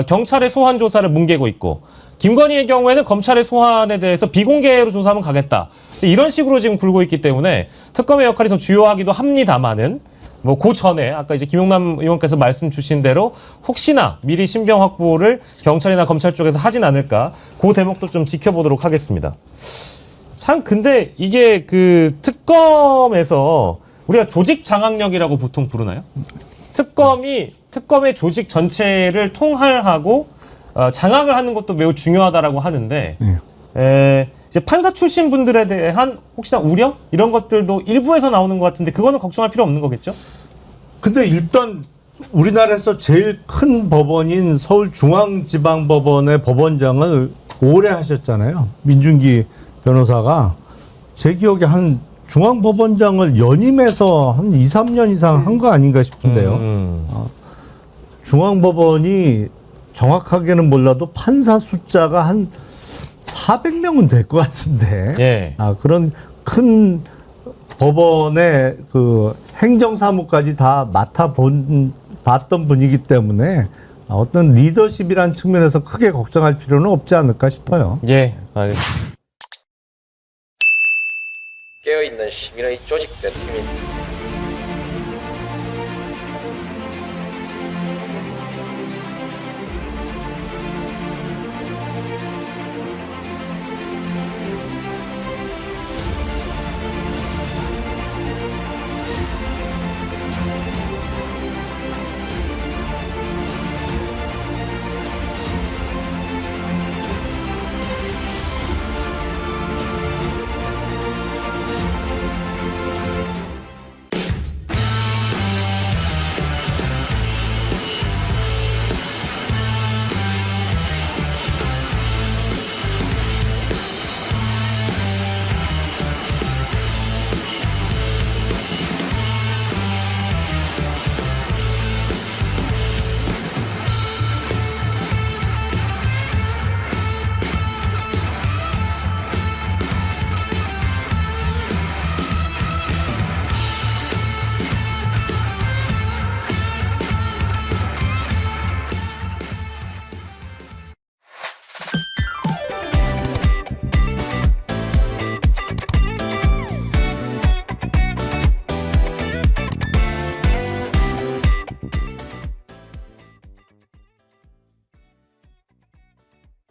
경찰의 소환 조사를 뭉개고 있고 김건희의 경우에는 검찰의 소환에 대해서 비공개로 조사하면 가겠다. 이런 식으로 지금 굴고 있기 때문에 특검의 역할이 더 주요하기도 합니다만은 뭐 그 전에 아까 이제 김용남 의원께서 말씀 주신 대로 혹시나 미리 신병 확보를 경찰이나 검찰 쪽에서 하진 않을까 그 대목도 좀 지켜보도록 하겠습니다. 참 근데 이게 그 특검에서 우리가 조직 장악력이라고 보통 부르나요? 특검의 조직 전체를 통할하고 장악을 하는 것도 매우 중요하다라고 하는데 이제 판사 출신 분들에 대한 혹시나 우려 이런 것들도 일부에서 나오는 것 같은데 그거는 걱정할 필요 없는 거겠죠? 근데 일단 우리나라에서 제일 큰 법원인 서울중앙지방법원의 법원장을 오래 하셨잖아요. 민준기 변호사가 제 기억에 한 중앙법원장을 연임해서 한 2, 3년 이상 한 거 아닌가 싶은데요. 중앙법원이 정확하게는 몰라도 판사 숫자가 한 400명은 될 것 같은데. 예. 그런 큰 법원의 그 행정사무까지 다 봤던 분이기 때문에 어떤 리더십이란 측면에서 크게 걱정할 필요는 없지 않을까 싶어요. 예, 알겠습니다. 깨어있는 시민의 조직된 힘입니다.